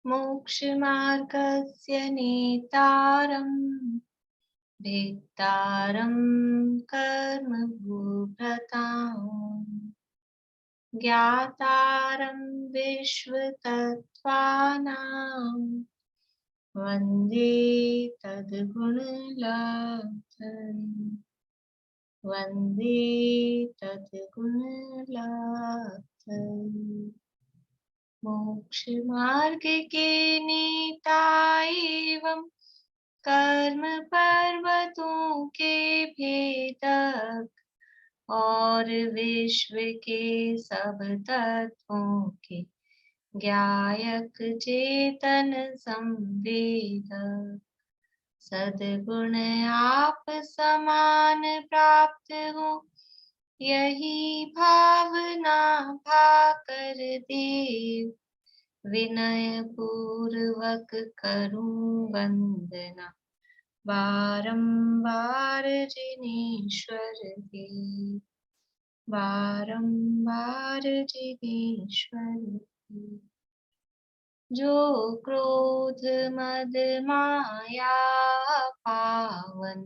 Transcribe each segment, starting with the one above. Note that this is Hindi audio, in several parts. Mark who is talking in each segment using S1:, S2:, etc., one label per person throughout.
S1: मोक्षमार्गस्य नेतारम् भेत्तारं कर्मभूभृताम् ज्ञातारं विश्वतत्त्वानां वन्दे तद्गुणलब्धये वन्दे तद्गुणलब्धये। मोक्षमार्ग के नेता एवं कर्म पर्वतों के भेदक और विश्व के सब तत्वों के ज्ञायक चेतन संवेदक सद्गुण आप समान प्राप्त हो यही भावना भाकर देव विनय पूर्वक करूं वंदना बारंबार जिनेश्वर देव बारंबार जिनेश्वर देव। जो क्रोध मद माया पावन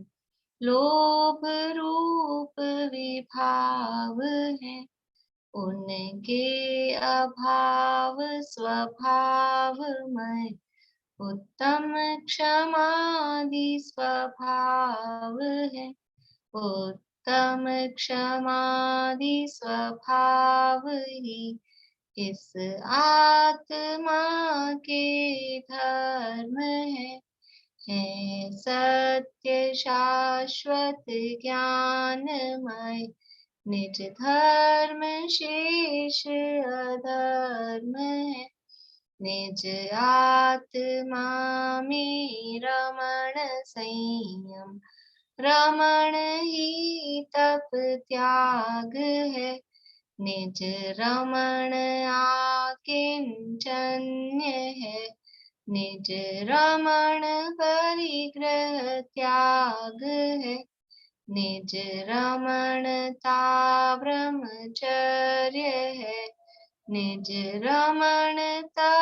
S1: लोभ रूप विभाव है उनके अभाव स्वभावमय उत्तम क्षमादि स्वभाव है उत्तम क्षमादि स्वभाव ही इस आत्मा के धर्म है सत्य शाश्वत ज्ञानमय निज धर्म शेष अधर्म है निज आत्मा में रमण संयम रमण ही तप त्याग है निज रमण आकिंचन्य है निज रमण परिग्रह त्याग है निज रमणता ब्रह्मचर्य है निज रमणता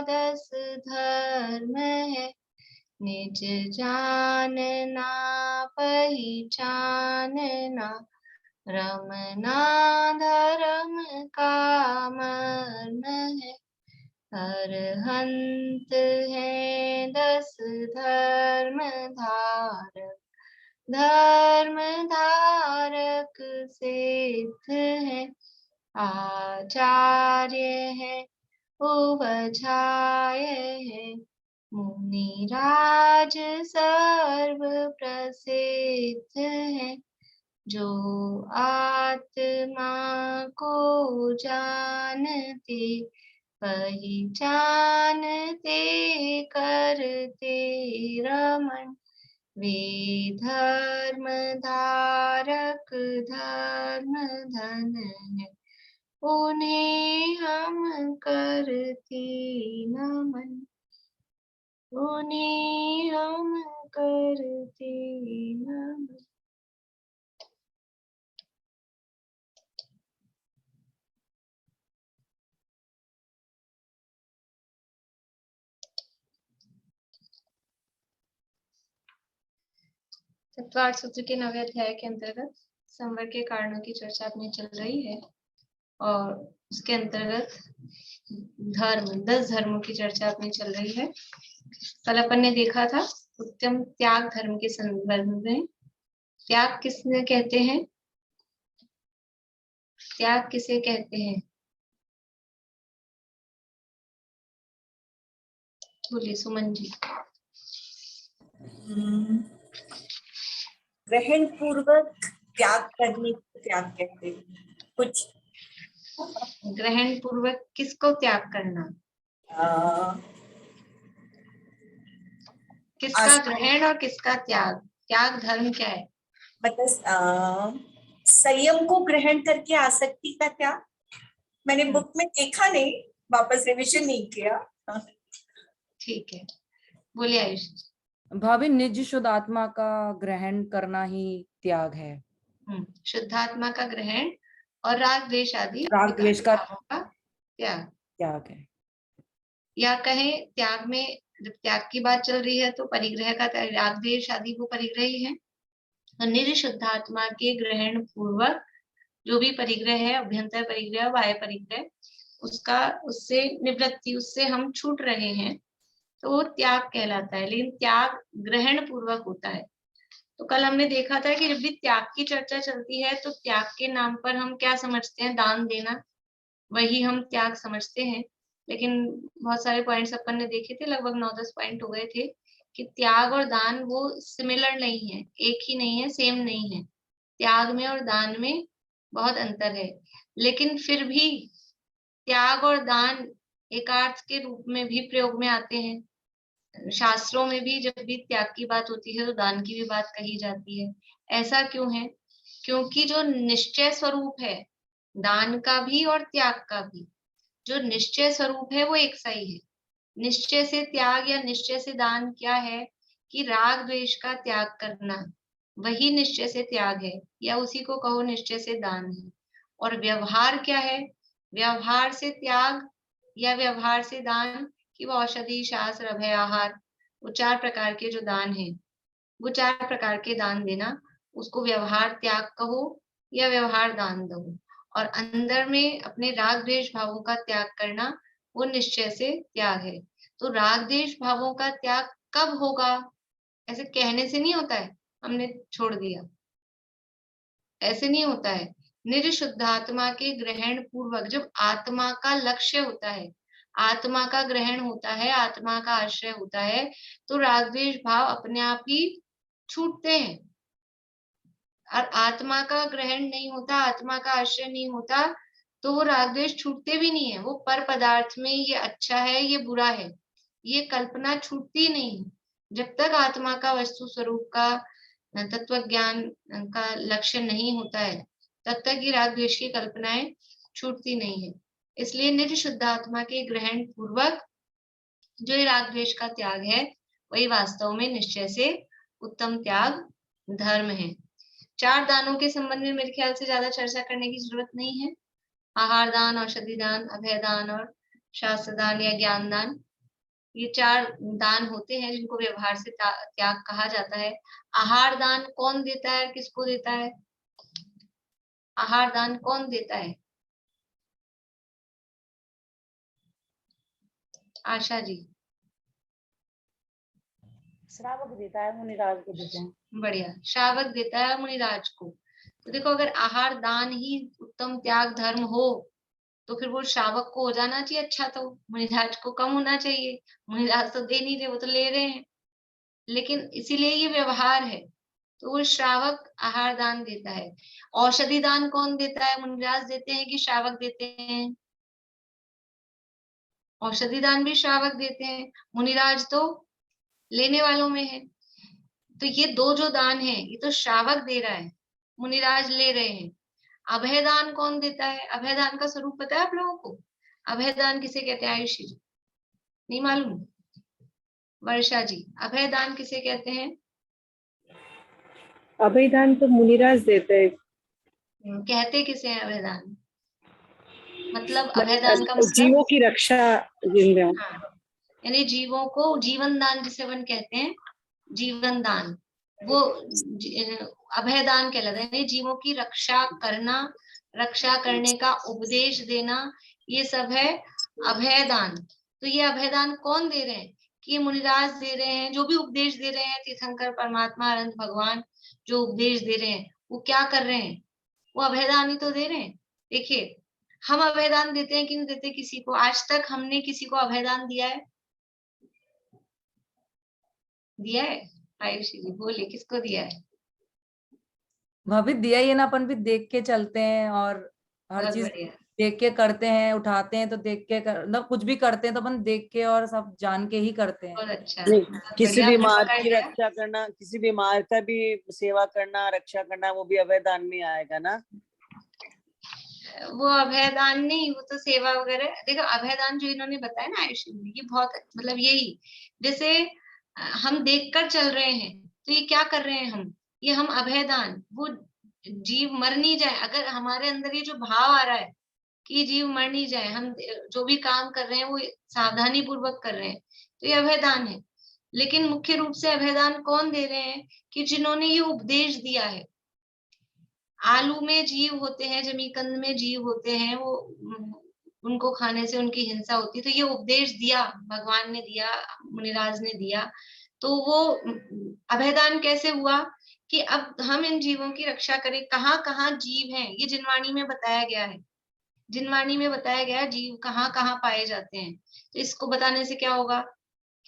S1: दस धर्म है निज जानना पहचानना रमना धर्म का मर्म है अरहंत है दस धर्म धारक सिद्ध है आचार्य है उपचार्य है मुनिराज सर्व प्रसिद्ध है जो आत्मा को जानते पहचानते करते रमण वे धर्म धारक धर्म धन है उन्हें हम करते नमन उन्हें हम करते नमन। चतुर्थ सूत्र के 9वें अध्याय के अंतर्गत संवर के कारणों की चर्चा अपनी चल रही है और उसके अंतर्गत धर्म 10 धर्मों की चर्चा अपनी चल रही है। कल अपन ने देखा था उत्तम त्याग धर्म के संदर्भ में त्याग किसने कहते हैं त्याग किसे कहते हैं बोलिए सुमन जी।
S2: ग्रहण पूर्वक त्याग करने को त्याग कहते हैं। कुछ
S1: ग्रहण पूर्वक किसको त्याग करना किसका ग्रहण और किसका त्याग त्याग धर्म क्या है
S2: मतलब संयम को ग्रहण करके आसक्ति का त्याग मैंने बुक में देखा नहीं वापस रिविजन नहीं किया।
S1: ठीक है बोलिए आयुष।
S3: भाभी निज शुद्ध आत्मा का ग्रहण करना ही त्याग है।
S1: शुद्धात्मा का ग्रहण और राग द्वेष आदि
S3: राग द्वेष का
S1: त्याग
S3: त्याग है।
S1: या कहें त्याग में, जब त्याग की बात चल रही है तो परिग्रह का राग द्वेष आदि वो परिग्रह ही है। तो निर्शुद्धात्मा के ग्रहण पूर्वक जो भी परिग्रह है, अभ्यंतर परिग्रह, बाह्य परिग्रह, उसका, उससे निवृत्ति, उससे हम छूट रहे हैं, तो वो त्याग कहलाता है। लेकिन त्याग ग्रहण पूर्वक होता है। तो कल हमने देखा था कि जब भी त्याग की चर्चा चलती है तो त्याग के नाम पर हम क्या समझते हैं, दान देना, वही हम त्याग समझते हैं। लेकिन बहुत सारे पॉइंट्स अपन ने देखे थे, लगभग 9-10 पॉइंट हो गए थे, कि त्याग और दान वो सिमिलर नहीं है, एक ही नहीं है, सेम नहीं है। त्याग में और दान में बहुत अंतर है। लेकिन फिर भी त्याग और दान एकार्थ के रूप में भी प्रयोग में आते हैं। शास्त्रों में भी जब भी त्याग की बात होती है तो दान की भी बात कही जाती है। ऐसा क्यों है? क्योंकि जो निश्चय स्वरूप है दान का भी और त्याग का भी, जो निश्चय स्वरूप है वो एक सा ही है। निश्चय से त्याग या निश्चय से दान क्या है कि राग द्वेष का त्याग करना, वही निश्चय से त्याग है, या उसी को कहो निश्चय से दान है। और व्यवहार क्या है? व्यवहार से त्याग या व्यवहार से दान, कि वो औषधि, शास्त्र, अभय, आहार, वो 4 प्रकार के जो दान है, वो 4 प्रकार के दान देना, उसको व्यवहार त्याग कहो या व्यवहार दान दो। और अंदर में अपने राग द्वेष भावों का त्याग करना, वो निश्चय से त्याग है। तो राग द्वेष भावों का त्याग कब होगा? ऐसे कहने से नहीं होता है, हमने छोड़ दिया, ऐसे नहीं होता है। निर्शुद्धात्मा के ग्रहण पूर्वक, जब आत्मा का लक्ष्य होता है, आत्मा का ग्रहण होता है, आत्मा का आश्रय होता है, तो राग द्वेष भाव अपने आप ही छूटते हैं। और आत्मा का ग्रहण नहीं होता, आत्मा का आश्रय नहीं होता, तो वो राग द्वेष छूटते भी नहीं है। वो पर पदार्थ में ये अच्छा है, ये बुरा है, ये कल्पना छूटती नहीं। जब तक आत्मा का वस्तु स्वरूप का तत्व ज्ञान का लक्ष्य नहीं होता है, तब तक ये राग द्वेष की कल्पनाएं छूटती नहीं है। इसलिए नित्य शुद्ध आत्मा के ग्रहण पूर्वक जो ये राग द्वेष का त्याग है, वही वास्तव में निश्चय से उत्तम त्याग धर्म है। 4 दानों के संबंध में मेरे ख्याल से ज्यादा चर्चा करने की जरूरत नहीं है। आहार दान, औषधि दान, अभय दान और शास्त्र दान या ज्ञान दान, ये 4 दान होते हैं जिनको व्यवहार से त्याग कहा जाता है। आहार दान कौन देता है, किसको देता है? आहार दान कौन देता है? आशा जी।
S3: श्रावक देता है, मुनिराज को देते हैं।
S1: बढ़िया, श्रावक देता है मुनिराज को। तो देखो, अगर आहार दान ही उत्तम त्याग धर्म हो, तो फिर वो श्रावक को हो जाना चाहिए अच्छा, तो मुनिराज को कम होना चाहिए। मुनिराज तो दे नहीं रहे, वो तो ले रहे हैं। लेकिन इसीलिए ये व्यवहार है, तो वो श्रावक आहार दान देता है। औषधि दान कौन देता है? मुनिराज देते हैं कि श्रावक देते हैं? औषधि दान भी श्रावक देते हैं, मुनिराज तो लेने वालों में है। तो ये 2 जो दान है, ये तो श्रावक दे रहा है, मुनिराज ले रहे हैं। अभय दान कौन देता है? अभय दान का स्वरूप पता है आप लोगों को? अभय दान किसे कहते हैं? आयुषी जी, नहीं मालूम? वर्षा जी, अभय दान किसे कहते हैं?
S4: अभय दान तो मुनिराज देते हैं।
S1: कहते किसे हैं अभय दान? मतलब अभय दान का
S4: जीवों
S1: मतलब,
S4: की रक्षा, जिंदा
S1: हाँ, यानी जीवों को जीवन दान जिसे अपन कहते हैं, जीवन दान, वो अभय दान कहलाता है। यानी जीवों की रक्षा करना, रक्षा करने का उपदेश देना, ये सब है अभय दान। तो ये अभय दान कौन दे रहे हैं? कि ये मुनिराज दे रहे हैं, जो भी उपदेश दे रहे हैं, तीर्थंकर, परमात्मा, अनंत भगवान जो उपदेश दे रहे हैं, वो क्या कर रहे हैं? वो अभय दान ही तो दे रहे हैं। देखिए, हम अभय दान देते हैं कि नहीं देते किसी को? आज तक हमने किसी को अभय दान दिया है? दिया है? आयुषी जी बोले, किसको दिया है?
S3: भाभी दिया ही है ना, अपन भी देख के चलते हैं और हर
S1: बहुत
S3: चीज
S1: बढ़िया,
S3: देख के करते हैं, उठाते हैं तो देख के मतलब कुछ भी करते हैं तो अपन देख के और सब जान के ही करते हैं।
S1: बहुत अच्छा,
S4: नहीं,
S1: बहुत
S4: किसी
S1: बढ़िया, आपने
S4: बीमार
S1: पकड़
S4: की
S1: लिया।
S4: रक्षा करना, किसी बीमार का भी सेवा करना, रक्षा करना, वो भी अभय दान में आएगा ना।
S1: वो अभय दान नहीं, वो तो सेवा वगैरह। देखो, अभय दान जो इन्होंने बताया ना आयुषी जी, ये बहुत मतलब यही, जैसे हम देखकर चल रहे हैं, तो ये क्या कर रहे हैं हम? ये हम अभय दान, वो जीव मर नहीं जाए, अगर हमारे अंदर ये जो भाव आ रहा है कि जीव मर नहीं जाए, हम जो भी काम कर रहे हैं वो सावधानी पूर्वक कर रहे हैं, तो ये अभयदान है। लेकिन मुख्य रूप से अभयदान कौन दे रहे हैं? कि जिन्होंने ये उपदेश दिया है। आलू में जीव होते हैं, जमीकंद में जीव होते हैं, वो उनको खाने से उनकी हिंसा होती है, तो ये उपदेश दिया भगवान ने दिया, मुनिराज ने दिया, तो वो अभयदान कैसे हुआ? कि अब हम इन जीवों की रक्षा करें। कहाँ कहाँ जीव हैं, ये जिनवाणी में बताया गया है। जिनवाणी में बताया गया है जीव कहाँ कहाँ पाए जाते हैं। तो इसको बताने से क्या होगा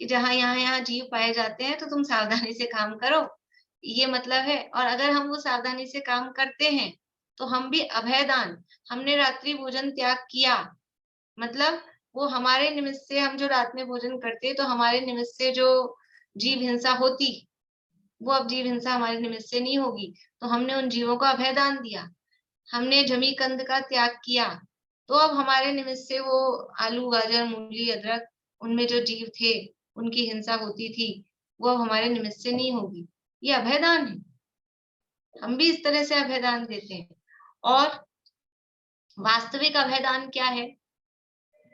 S1: कि जहाँ यहाँ जीव पाए जाते हैं तो तुम सावधानी से काम करो, ये मतलब है। और अगर हम वो सावधानी से काम करते हैं तो हम भी अभयदान, हमने रात्रि भोजन त्याग किया, मतलब वो हमारे निमित्त से, हम जो रात में भोजन करते तो हमारे निमित्त से जो जीव हिंसा होती, वो अब जीव हिंसा हमारे निमित्त से नहीं होगी, तो हमने उन जीवों को अभयदान दिया। हमने जमीकंद का त्याग किया, तो अब हमारे निमित्त से वो आलू, गाजर, मूली, अदरक, उनमें जो जीव थे, उनकी हिंसा होती थी, वो अब हमारे निमित्त से नहीं होगी। ये अभयदान है। हम भी इस तरह से अभयदान देते हैं। और वास्तविक अभयदान क्या है?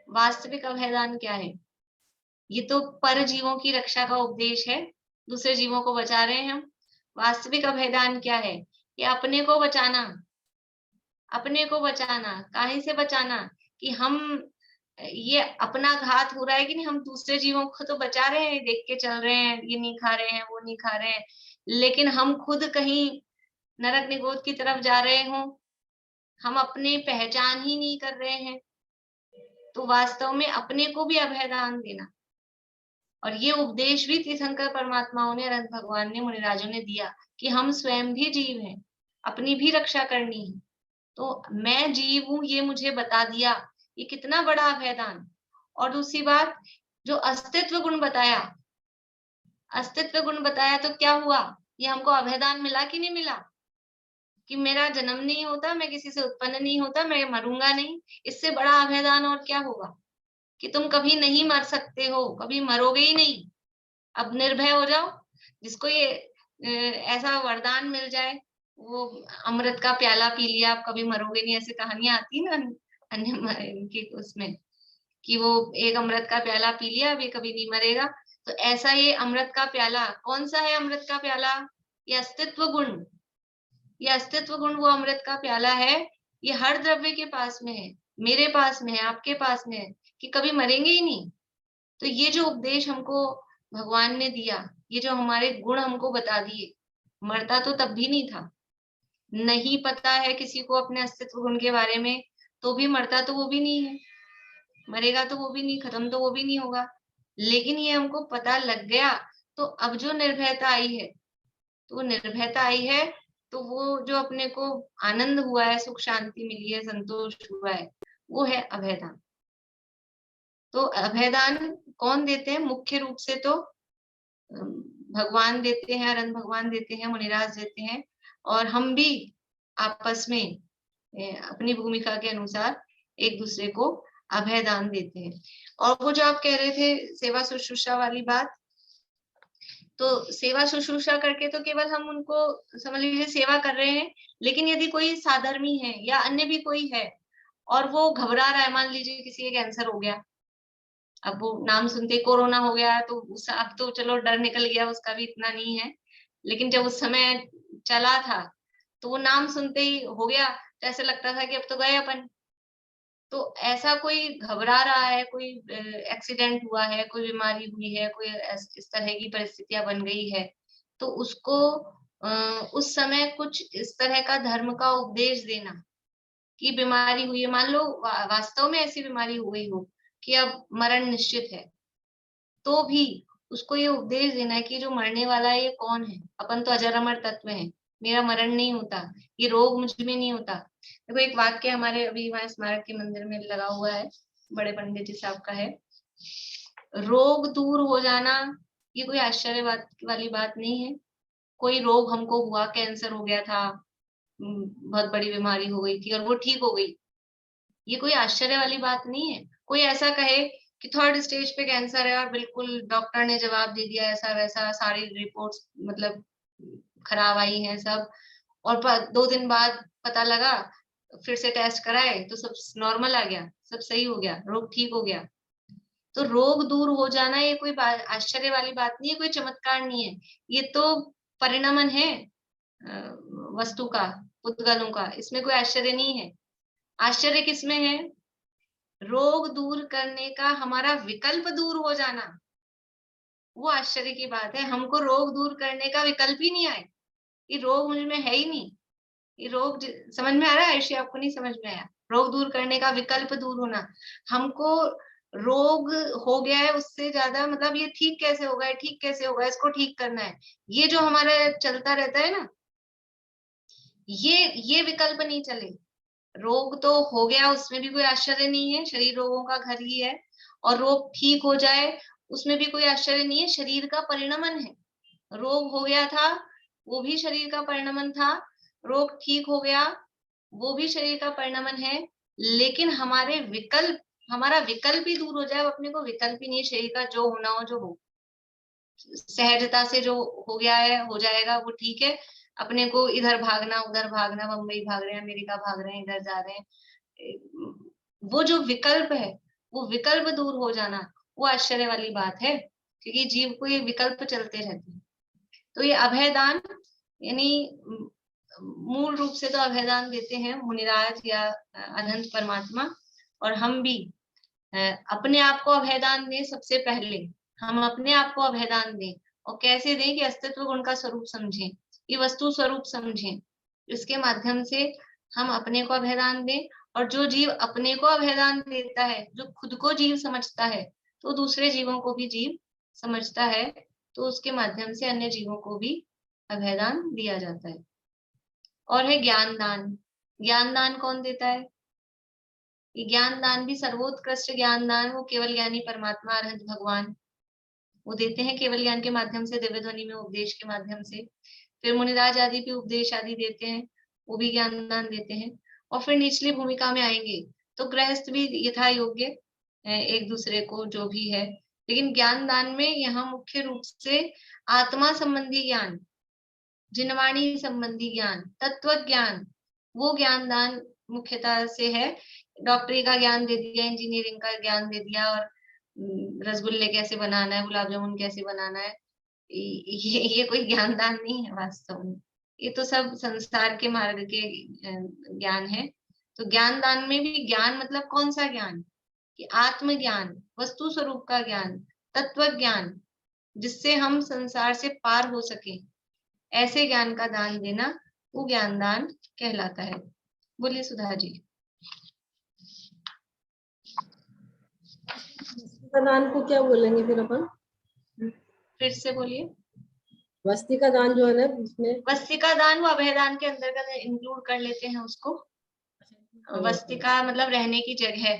S1: वास्तविक अभयदान क्या है? ये तो पर जीवों की रक्षा का उपदेश है, दूसरे जीवों को बचा रहे हैं हम। वास्तविक अभयदान क्या है? कि अपने को बचाना। अपने को बचाना, काहे से बचाना? कि हम, ये अपना घात हो रहा है कि नहीं, हम दूसरे जीवों को तो बचा रहे हैं, देख के चल रहे हैं, ये नहीं खा रहे हैं, वो नहीं खा रहे हैं, लेकिन हम खुद कहीं नरक निगोद की तरफ जा रहे हों, हम अपनी पहचान ही नहीं कर रहे हैं। तो वास्तव में अपने को भी अभयदान देना। और ये उपदेश भी तीर्थंकर परमात्माओं ने, अनंत भगवान ने, मुनिराजों ने दिया कि हम स्वयं भी जीव हैं, अपनी भी रक्षा करनी है। तो मैं जीव हूं, ये मुझे बता दिया, ये कितना बड़ा अभयदान। और दूसरी बात, जो अस्तित्व गुण बताया, अस्तित्व गुण बताया तो क्या हुआ? ये हमको अभयदान मिला कि नहीं मिला? कि मेरा जन्म नहीं होता, मैं किसी से उत्पन्न नहीं होता, मैं मरूंगा नहीं। इससे बड़ा अभयदान और क्या होगा? कि तुम कभी नहीं मर सकते हो, कभी मरोगे ही नहीं। अब निर्भय हो जाओ। जिसको ये ऐसा वरदान मिल जाए, वो अमृत का प्याला पी लिया, आप कभी मरोगे नहीं, ऐसी कहानियां आती ना अन्य इनकी उसमें, कि वो एक अमृत का प्याला पी लिया, अब ये कभी नहीं मरेगा। तो ऐसा ये अमृत का प्याला, कौन सा है अमृत का प्याला? ये अस्तित्व गुण। ये अस्तित्व गुण वो अमृत का प्याला है। ये हर द्रव्य के पास में है, मेरे पास में है, आपके पास में है, कि कभी मरेंगे ही नहीं। तो ये जो उपदेश हमको भगवान ने दिया, ये जो हमारे गुण हमको बता दिए, मरता तो तब भी नहीं था। नहीं पता है किसी को अपने अस्तित्व गुण के बारे में, तो भी मरता तो वो भी नहीं है, मरेगा तो वो भी नहीं, खत्म तो वो भी नहीं होगा। लेकिन ये हमको पता लग गया, तो अब जो निर्भयता आई है, तो निर्भयता आई है, तो वो जो अपने को आनंद हुआ है, सुख शांति मिली है, संतोष हुआ है, वो है अभयदान। तो अभयदान कौन देते हैं? मुख्य रूप से तो भगवान देते हैं, अनंत भगवान देते हैं, मुनिराज देते हैं, और हम भी आपस में अपनी भूमिका के अनुसार एक दूसरे को अभयदान देते हैं। और वो जो आप कह रहे थे सेवा शुश्रूषा वाली बात, तो सेवा शुश्रूषा करके तो केवल हम उनको समझ लीजिए सेवा कर रहे हैं, लेकिन यदि कोई साधर्मी है या अन्य भी कोई है और वो घबरा रहा है, मान लीजिए किसी के कैंसर हो गया, अब वो नाम सुनते कोरोना हो गया, तो उस, अब तो चलो डर निकल गया, उसका भी इतना नहीं है, लेकिन जब उस समय चला था तो वो नाम सुनते ही हो गया, तो ऐसे लगता था कि अब तो गए अपन। तो ऐसा कोई घबरा रहा है, कोई एक्सीडेंट हुआ है, कोई बीमारी हुई है, कोई इस तरह की परिस्थितियां बन गई है, तो उसको उस समय कुछ इस तरह का धर्म का उपदेश देना कि बीमारी हुई है, मान लो वास्तव में ऐसी बीमारी हो गई हो कि अब मरण निश्चित है, तो भी उसको ये उपदेश देना है कि जो मरने वाला है ये कौन है? अपन तो अजर अमर तत्व है, मेरा मरण नहीं होता, ये रोग मुझ में नहीं होता। देखो एक वाक्य हमारे अभी वहां स्मारक के मंदिर में लगा हुआ है, बड़े पंडित जी साहब का है, रोग दूर हो जाना ये कोई आश्चर्य वाली बात नहीं है। कोई रोग हमको हुआ, कैंसर हो गया था, बहुत बड़ी बीमारी हो गई थी और वो ठीक हो गई, ये कोई आश्चर्य वाली बात नहीं है। कोई ऐसा कहे कि 3rd स्टेज पे कैंसर है और बिल्कुल डॉक्टर ने जवाब दे दिया ऐसा वैसा, सारी रिपोर्ट्स मतलब खराब आई हैं सब, और 2 दिन बाद पता लगा फिर से टेस्ट कराए तो सब नॉर्मल आ गया, सब सही हो गया, रोग ठीक हो गया। तो रोग दूर हो जाना ये कोई आश्चर्य वाली बात नहीं है, कोई चमत्कार नहीं है, ये तो परिणमन है वस्तु का, पुद्गलों का, इसमें कोई आश्चर्य नहीं है। आश्चर्य किसमें है? रोग दूर करने का हमारा विकल्प दूर हो जाना, वो आश्चर्य की बात है। हमको रोग दूर करने का विकल्प ही नहीं आए, ये रोग मुझ में है ही नहीं। ये रोग समझ में आ रहा है आयुषी? आपको नहीं समझ में आया? रोग दूर करने का विकल्प दूर होना, हमको रोग हो गया है उससे ज्यादा मतलब ये ठीक कैसे होगा, ठीक कैसे होगा, इसको ठीक करना है, ये जो हमारा चलता रहता है ना, ये विकल्प नहीं चले। रोग तो हो गया, उसमें भी कोई आश्चर्य नहीं है, शरीर रोगों का घर ही है। और रोग ठीक हो जाए उसमें भी कोई आश्चर्य नहीं है, शरीर का परिणमन है। रोग हो गया था वो भी शरीर का परिणमन था, रोग ठीक हो गया वो भी शरीर का परिणमन है। लेकिन हमारा विकल्प ही दूर हो जाए, अपने को विकल्प ही नहीं है शरीर का, जो होना हो जो हो, सहजता से जो हो गया है हो जाएगा, वो ठीक है। अपने को इधर भागना उधर भागना, बम्बई भाग रहे हैं, अमेरिका भाग रहे हैं, इधर जा रहे हैं, वो जो विकल्प है वो विकल्प दूर हो जाना, वो आश्चर्य वाली बात है, क्योंकि जीव को ये विकल्प चलते रहते हैं। तो ये अभयदान यानी मूल रूप से तो अभयदान देते हैं मुनिराज या अनंत परमात्मा, और हम भी अपने आप को अभयदान दें। सबसे पहले हम अपने आप को अभयदान दें, और कैसे दें कि अस्तित्व गुण का स्वरूप समझें, ये वस्तु स्वरूप समझें, इसके माध्यम से हम अपने को अभयदान दें। और जो जीव अपने को अभयदान देता है, जो खुद को जीव समझता है, तो दूसरे जीवों को भी जीव समझता है, तो उसके माध्यम से अन्य जीवों को भी अभयदान दिया जाता है। और है ज्ञान दान। ज्ञान दान कौन देता है? ये ज्ञान दान भी सर्वोत्कृष्ट ज्ञान दान वो केवल ज्ञानी परमात्मा अरहंत भगवान वो देते हैं, केवल ज्ञान के माध्यम से, दिव्य ध्वनि में उपदेश के माध्यम से। फिर मुनिराज आदि भी उपदेश आदि देते हैं, वो भी ज्ञान दान देते हैं। और फिर निचली भूमिका में आएंगे तो गृहस्थ भी यथा योग्य एक दूसरे को जो भी है। लेकिन ज्ञान दान में यहाँ मुख्य रूप से आत्मा संबंधी ज्ञान, जिनवाणी संबंधी ज्ञान, तत्व ज्ञान, वो ज्ञान दान मुख्यतः से है। डॉक्टरी का ज्ञान दे दिया, इंजीनियरिंग का ज्ञान दे दिया, और रसगुल्ले कैसे बनाना है, गुलाब जामुन कैसे बनाना है, ये कोई ज्ञान दान नहीं है वास्तव में। ये तो सब संसार के मार्ग के ज्ञान है। तो ज्ञान दान में भी ज्ञान मतलब कौन सा ज्ञान? कि आत्मज्ञान, वस्तु स्वरूप का ज्ञान, तत्व ज्ञान, जिससे हम संसार से पार हो सके, ऐसे ज्ञान का दान देना वो ज्ञान दान कहलाता है। बोलिए सुधा जी।
S5: दान को क्या बोलेंगे फिर अपन?
S1: फिर से बोलिए।
S5: वस्ती का दान जो है ना, उसमें
S1: वस्ती का दान वो अभयदान के अंतर्गत इंक्लूड कर लेते हैं उसको। वस्ती का मतलब रहने की जगह,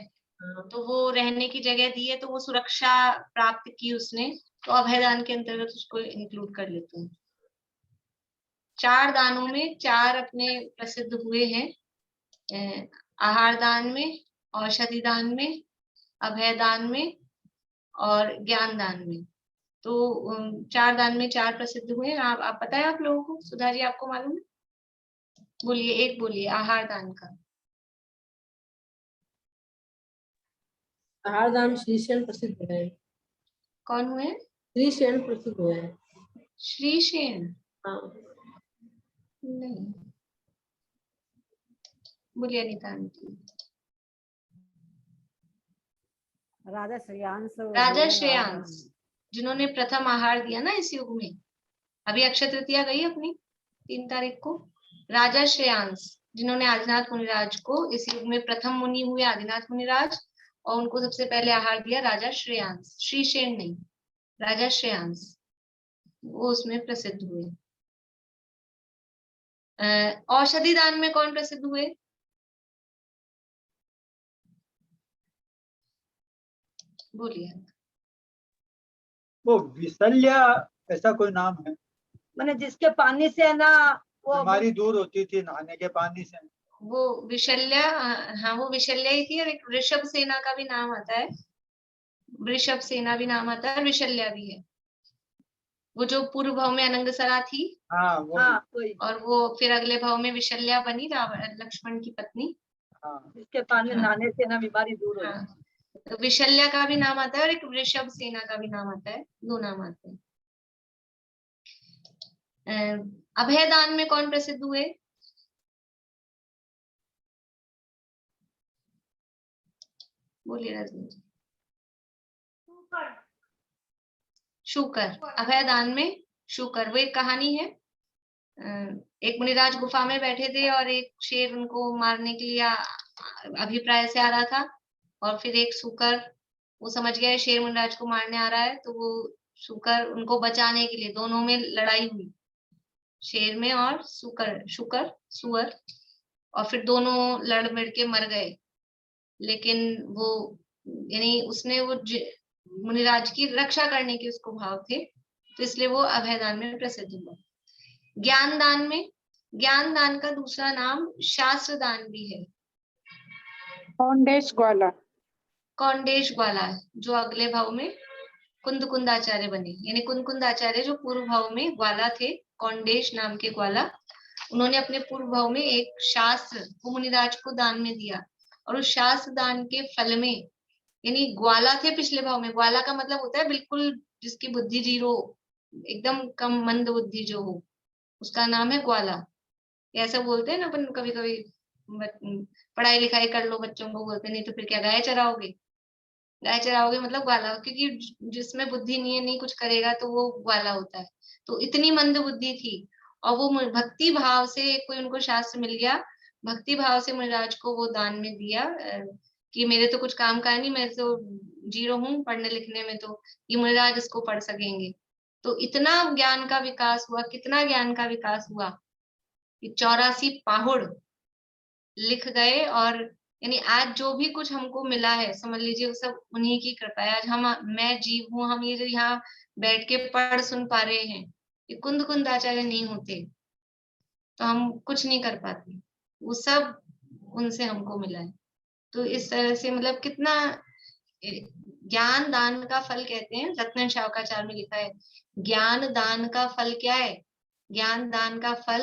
S1: तो वो रहने की जगह दी है तो वो सुरक्षा प्राप्त की उसने, तो अभयदान के अंतर्गत उसको इंक्लूड कर लेते हैं। 4 दानों में 4 अपने प्रसिद्ध हुए हैं, आहार दान में, औषधि दान में, अभय दान में और ज्ञान दान में। तो 4 दान में 4 प्रसिद्ध हुए हैं। आप पता है आप लोगों को? सुधा जी आपको मालूम है? बोलिए, एक बोलिए आहार दान का।
S5: आहार दान श्रीशैन प्रसिद्ध है।
S1: कौन हुए?
S5: श्रीशैन प्रसिद्ध हुए हैं।
S1: श्रीशैन?
S5: हाँ,
S1: नहीं, बोलिए अनिता आंटी।
S6: राजा श्रेयांस
S1: राजा श्रेयांस, जिन्होंने प्रथम आहार दिया ना इस युग में। अभी अक्षय तृतीया गई अपनी 3 तारीख को। राजा श्रेयांस, जिन्होंने आदिनाथ मुनिराज को, इस युग में प्रथम मुनि हुए आदिनाथ मुनिराज, और उनको सबसे पहले आहार दिया राजा श्रेयांस, श्रीशैन नहीं, राजा श्रेयांस, वो उसमें प्रसिद्ध हुए। औषधि दान में कौन प्रसिद्ध हुए? बोलिए।
S7: वो विशल्या ऐसा कोई नाम है,
S6: मैंने जिसके पानी से है ना वो
S7: बीमारी दूर होती थी नहाने के पानी से।
S1: वो विशल्या, हाँ वो विशल्या ही थी। और एक वृषभ सेना का भी नाम आता है, वृषभ सेना भी नाम आता है, विशल्या भी है। वो जो पूर्व भाव में अनंगसरा थी,
S7: हाँ वो
S6: हाँ कोई
S1: और वो फिर अगले भाव में विशल्या बनी, लक्ष्मण की पत्नी,
S7: हाँ
S6: जिसके पानी
S1: हाँ।
S6: नहाने से ना बीमारी दूर हो जाए।
S1: हाँ, तो विशल्या का भी नाम आता है और एक वृषभ सेना का भी नाम आता है, 2 नाम आते हैं। अभयदान में कौन प्रसिद्ध हुए? बोलिए रजनी जी। शूकर। अभयदान में शूकर, वो एक कहानी है। एक मुनिराज गुफा में बैठे थे और एक शेर उनको मारने के लिए अभिप्राय से आ रहा था, और फिर एक शूकर, वो समझ गया शेर मुनिराज को मारने आ रहा है, तो वो शूकर उनको बचाने के लिए, दोनों में लड़ाई हुई, शेर में और शुकर सुअर, और फिर दोनों लड़ मिड़ के मर गए। लेकिन वो यानी उसने वो मुनिराज की रक्षा करने के उसको भाव थे, तो इसलिए वो अभयदान में प्रसिद्ध हुआ। ज्ञान दान का दूसरा नाम शास्त्र दान भी है।
S8: कौंडेश ग्वाला।
S1: कौंडेश ग्वाला, जो अगले भाव में कुंदकुंदाचार्य बने, यानी कुंदकुंदाचार्य जो पूर्व भाव में ग्वाला थे, कौंडेश नाम के ग्वाला, उन्होंने अपने पूर्व भाव में एक शास्त्र मुनिराज को दान में दिया, और उस शास्त्र दान के फल में, यानी ग्वाला थे पिछले भाव में, ग्वाला का मतलब होता है बिल्कुल जिसकी बुद्धि जीरो, एकदम कम मंद बुद्धि जो हो, उसका नाम है ग्वाला। ऐसा बोलते हैं ना अपन कभी कभी, पढ़ाई लिखाई कर लो बच्चों को बोलते, नहीं तो फिर क्या गाय चराओगे, गाय चराओगे मतलब ग्वाला, क्योंकि जिसमें बुद्धि नहीं है, नहीं कुछ करेगा, तो वो ग्वाला होता है। तो इतनी मंद बुद्धि थी, और वो भक्ति भाव से कोई उनको शास्त्र मिल गया, भक्ति भाव से मुनिराज को वो दान में दिया, कि मेरे तो कुछ काम का नहीं, मैं तो जीरो हूँ पढ़ने लिखने में, तो ये मुनिराज इसको पढ़ सकेंगे। तो इतना ज्ञान का विकास हुआ, कितना ज्ञान का विकास हुआ कि 84 पाहुड़ लिख गए, और यानी आज जो भी कुछ हमको मिला है, समझ लीजिए वो सब उन्हीं की कृपा है। आज मैं जीव हूँ, हम ये जो यहाँ बैठ के पढ़ सुन पा रहे हैं, ये कुंदकुंदाचार्य नहीं होते तो हम कुछ नहीं कर पाते, वो सब उनसे हमको मिला है। तो इस तरह से मतलब कितना ज्ञान दान का फल कहते हैं, रत्न शावकाचार्य में लिखा है, ज्ञान दान का फल क्या है? ज्ञान दान का फल,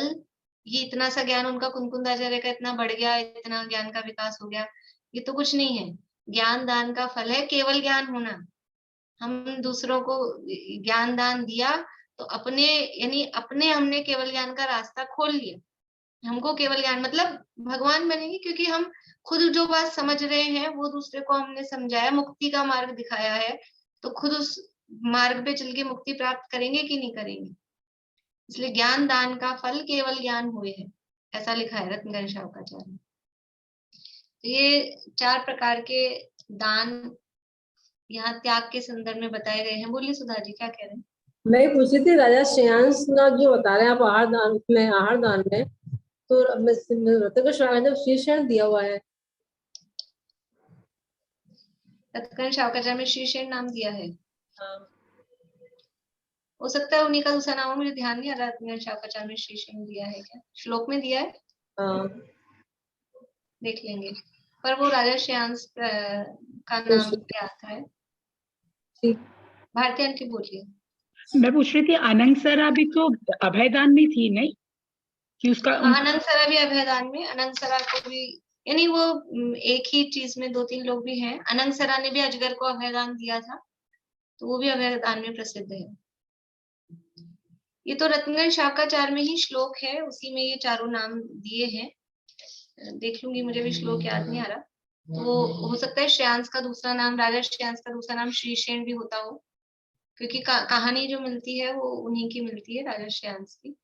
S1: ये इतना सा ज्ञान उनका कुंदकुंदाचार्य का इतना बढ़ गया, इतना ज्ञान का विकास हो गया, ये तो कुछ नहीं है। ज्ञान दान का फल है केवल ज्ञान होना। हम दूसरों को ज्ञान दान दिया तो अपने, यानी अपने हमने केवल ज्ञान का रास्ता खोल लिया। हमको केवल ज्ञान मतलब भगवान बनेंगे, क्योंकि हम खुद जो बात समझ रहे हैं वो दूसरे को हमने समझाया, मुक्ति का मार्ग दिखाया है, तो खुद उस मार्ग पे चल के मुक्ति प्राप्त करेंगे कि नहीं करेंगे। इसलिए ज्ञान दान का फल केवल ज्ञान हुए है, ऐसा लिखा है रत्नगंज शावकाचार्य। तो ये 4 प्रकार के दान यहाँ त्याग के संदर्भ में बताए गए हैं। बोलिए सुधा जी, क्या कह रहे हैं?
S5: मैं पूछी थी राजा श्रेयांस ना जो बता रहे हैं आप आहार दान में, तो रत्नगंज शावकाचार्य जब शीर्षण दिया हुआ है,
S1: रत्नगंज शावकाचार्य में शीर्षण नाम दिया है, हो सकता है उन्हीं का दूसरा नाम हो, मुझे ध्यान नहीं आ रहा रत्नगंज शावकाचार्य में शीर्षण दिया है क्या, श्लोक में दिया है, देख लेंगे, पर वो राजा श्रेयांस का नाम क्या आता है। भारती आंटी बोलिए।
S8: मैं पूछ रही थी अनंगसरा भी तो अभयदान में थी नहीं कि उसका
S1: अनंगसरा भी अभयदान में, अनंगसरा को भी, यानी वो एक ही चीज में 2-3 लोग भी हैं। अनंगसरा ने भी अजगर को अभयदान दिया था, तो वो भी अभयदान में प्रसिद्ध है। ये तो रत्नगंज शावकाचार्य में ही श्लोक है, उसी में ये चारों नाम दिए हैं, देख लूंगी, मुझे भी श्लोक याद नहीं आ रहा। तो हो सकता है श्रेयांस का दूसरा नाम, राजा श्रेयांस का दूसरा नाम श्रीशेन भी होता हो, क्योंकि कहानी जो मिलती है वो उन्हीं की मिलती है, राजा श्रेयांस की।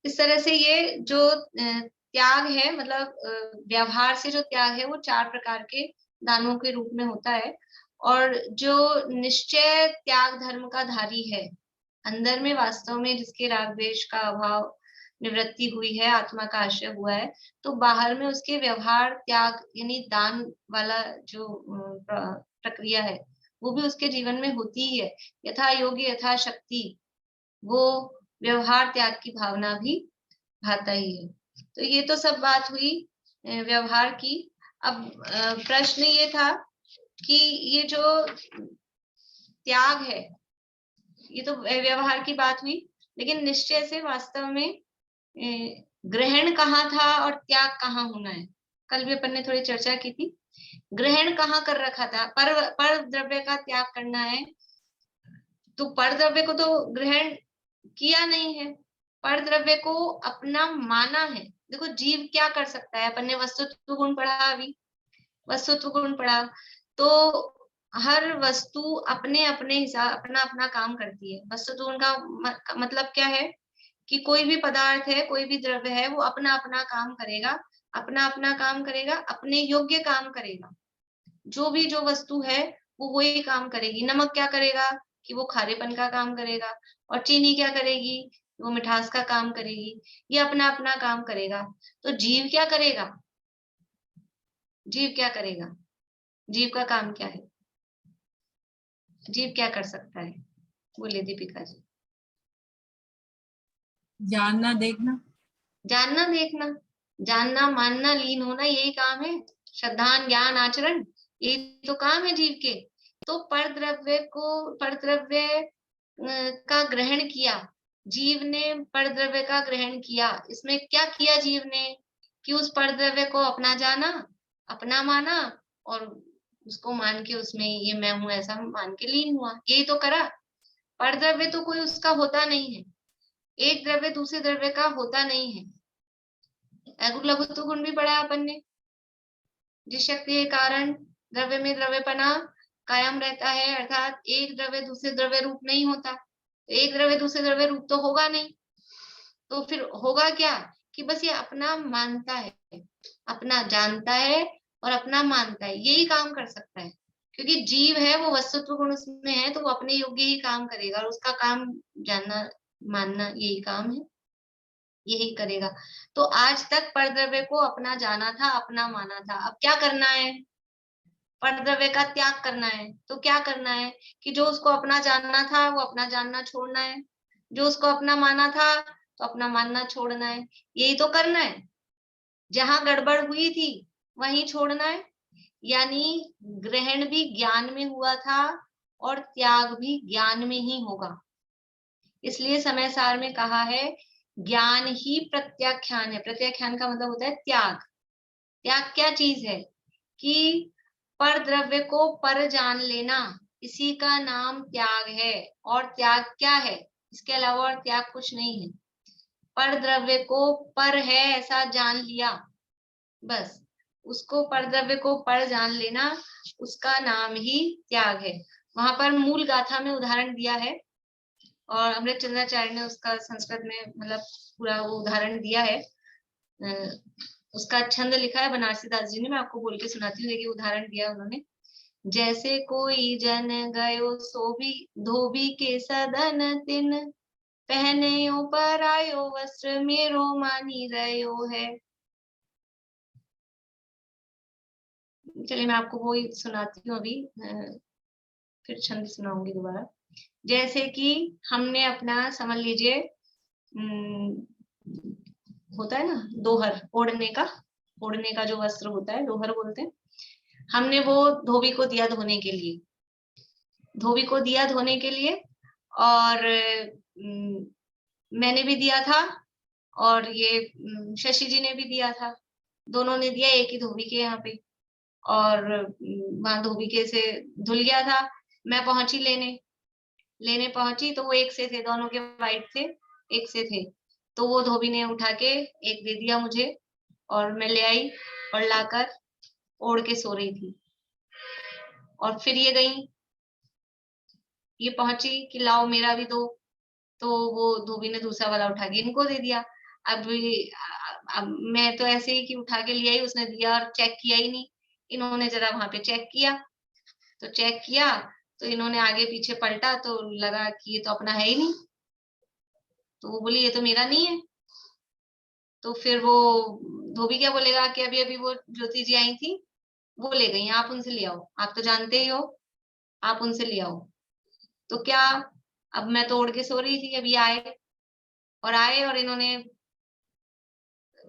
S1: इस तरह से ये जो त्याग है, मतलब व्यवहार से जो त्याग है, वो 4 प्रकार के दानों के रूप में होता है। और जो निश्चय त्याग धर्म का धारी है, अंदर में वास्तव में जिसके राग द्वेष का अभाव निवृत्ति हुई है, आत्मा का आश्रय हुआ है, तो बाहर में उसके व्यवहार त्याग यानी दान वाला जो प्रक्रिया है, वो भी उसके जीवन में होती ही है। यथा योग्य यथा शक्ति वो व्यवहार त्याग की भावना भी भाता ही है। तो ये तो सब बात हुई व्यवहार की। अब प्रश्न ये था कि ये जो त्याग है, ये तो व्यवहार की बात हुई, लेकिन निश्चय से वास्तव में ग्रहण कहाँ था और त्याग कहाँ होना है। कल भी अपन ने थोड़ी चर्चा की थी। ग्रहण कहाँ कर रखा था, पर द्रव्य का त्याग करना है, तो पर द्रव्य को तो ग्रहण किया नहीं है, पर द्रव्य को अपना माना है। देखो जीव क्या कर सकता है, अपन ने वस्तुत्व गुण पढ़ा, अभी वस्तुत्व गुण पढ़ा, तो हर वस्तु अपने अपने हिसाब अपना अपना काम करती है। वस्तुत्व गुण का मतलब क्या है कि कोई भी पदार्थ है, कोई भी द्रव्य है, वो अपना अपना काम करेगा, अपना अपना काम करेगा, अपने योग्य काम करेगा। जो भी जो वस्तु है वो वही काम करेगी। नमक क्या करेगा कि वो खारेपन का काम करेगा, और चीनी क्या करेगी, वो मिठास का काम करेगी। ये अपना अपना काम करेगा। तो जीव क्या करेगा, जीव क्या करेगा, जीव का काम क्या है, जीव क्या कर सकता है, बोले दीपिका जी।
S3: जानना देखना,
S1: जानना देखना, जानना मानना लीन होना, यही काम है। श्रद्धान ज्ञान आचरण, यही तो काम है जीव के। तो परद्रव्य का ग्रहण किया, जीव ने परद्रव्य का ग्रहण किया। इसमें क्या किया जीव ने कि उस परद्रव्य को अपना जाना, अपना माना, और उसको मान के उसमें ये मैं हूं ऐसा मान के लीन हुआ। यही तो करा। परद्रव्य तो कोई उसका होता नहीं है, एक द्रव्य दूसरे द्रव्य का होता नहीं है। गुरु लघुत्व गुण भी पढ़ा अपन ने। जिस शक्ति के कारण द्रव्य में द्रव्यपना कायम रहता है, अर्थात एक द्रव्य दूसरे द्रव्य रूप नहीं होता, एक द्रव्य दूसरे द्रव्य रूप तो होगा नहीं। तो फिर होगा क्या कि बस ये अपना मानता है, अपना जानता है और अपना मानता है, यही काम कर सकता है। क्योंकि जीव है वो वस्तुत्व गुण उसमें है, तो वो अपने योग्य ही काम करेगा, और उसका काम जानना मानना यही काम है, यही करेगा। तो आज तक परद्रव्य को अपना जाना था, अपना माना था। अब क्या करना है, परद्रव्य का त्याग करना है। तो क्या करना है कि जो उसको अपना जानना था वो अपना जानना छोड़ना है, जो उसको अपना माना था तो अपना मानना छोड़ना है। यही तो करना है। जहां गड़बड़ हुई थी वहीं छोड़ना है। यानी ग्रहण भी ज्ञान में हुआ था और त्याग भी ज्ञान में ही होगा। इसलिए समय सार में कहा है ज्ञान ही प्रत्याख्यान है। प्रत्याख्यान का मतलब होता है त्याग। त्याग क्या चीज है कि पर द्रव्य को पर जान लेना, इसी का नाम त्याग है। और त्याग क्या है, इसके अलावा और त्याग कुछ नहीं है। पर द्रव्य को पर है ऐसा जान लिया, बस उसको पर द्रव्य को पर जान लेना, उसका नाम ही त्याग है। वहां पर मूल गाथा में उदाहरण दिया है, और अमृत चंद्राचार्य ने उसका संस्कृत में मतलब पूरा वो उदाहरण दिया है। उसका छंद लिखा है बनारसी दास जी ने, मैं आपको बोल के सुनाती हूँ। देखिए उदाहरण दिया उन्होंने। जैसे कोई जन गयो सो भी धोबी के सदन तिन, पहने पर आयो वस्त्र मेरो मानी रहो है। चलिए मैं आपको वो ही सुनाती हूँ अभी, फिर छंद सुनाऊंगी दोबारा। जैसे कि हमने अपना समझ लीजिए होता है ना दोहर, ओढ़ने का जो वस्त्र होता है दोहर बोलते हैं। हमने वो धोबी को दिया धोने के लिए, धोबी को दिया धोने के लिए, और मैंने भी दिया था, और ये शशि जी ने भी दिया था। दोनों ने दिया एक ही धोबी के यहाँ पे, और वहां धोबी के से धुल गया था। मैं पहुंची लेने पहुंची तो वो एक से थे, दोनों के वाइट थे, एक से थे। तो वो धोबी ने उठा के एक दे दिया मुझे, और मैं ले आई और लाकर ओढ़ के सो रही थी। और फिर ये गई, ये पहुंची कि लाओ मेरा भी दो, तो वो धोबी ने दूसरा वाला उठा के इनको दे दिया। अब मैं तो ऐसे ही कि उठा के लिया ही, उसने दिया और चेक किया ही नहीं। इन्होंने जरा वहां पे चेक किया, तो इन्होंने आगे पीछे पलटा तो लगा कि ये तो अपना है ही नहीं। तो वो बोली ये तो मेरा नहीं है। तो फिर वो धोबी क्या बोलेगा कि अभी अभी वो ज्योति जी आई थी, वो ले गई, आप उनसे ले आओ, आप तो जानते ही हो, आप उनसे ले आओ। तो क्या, अब मैं तो ओढ़ के सो रही थी, अभी आए और इन्होंने,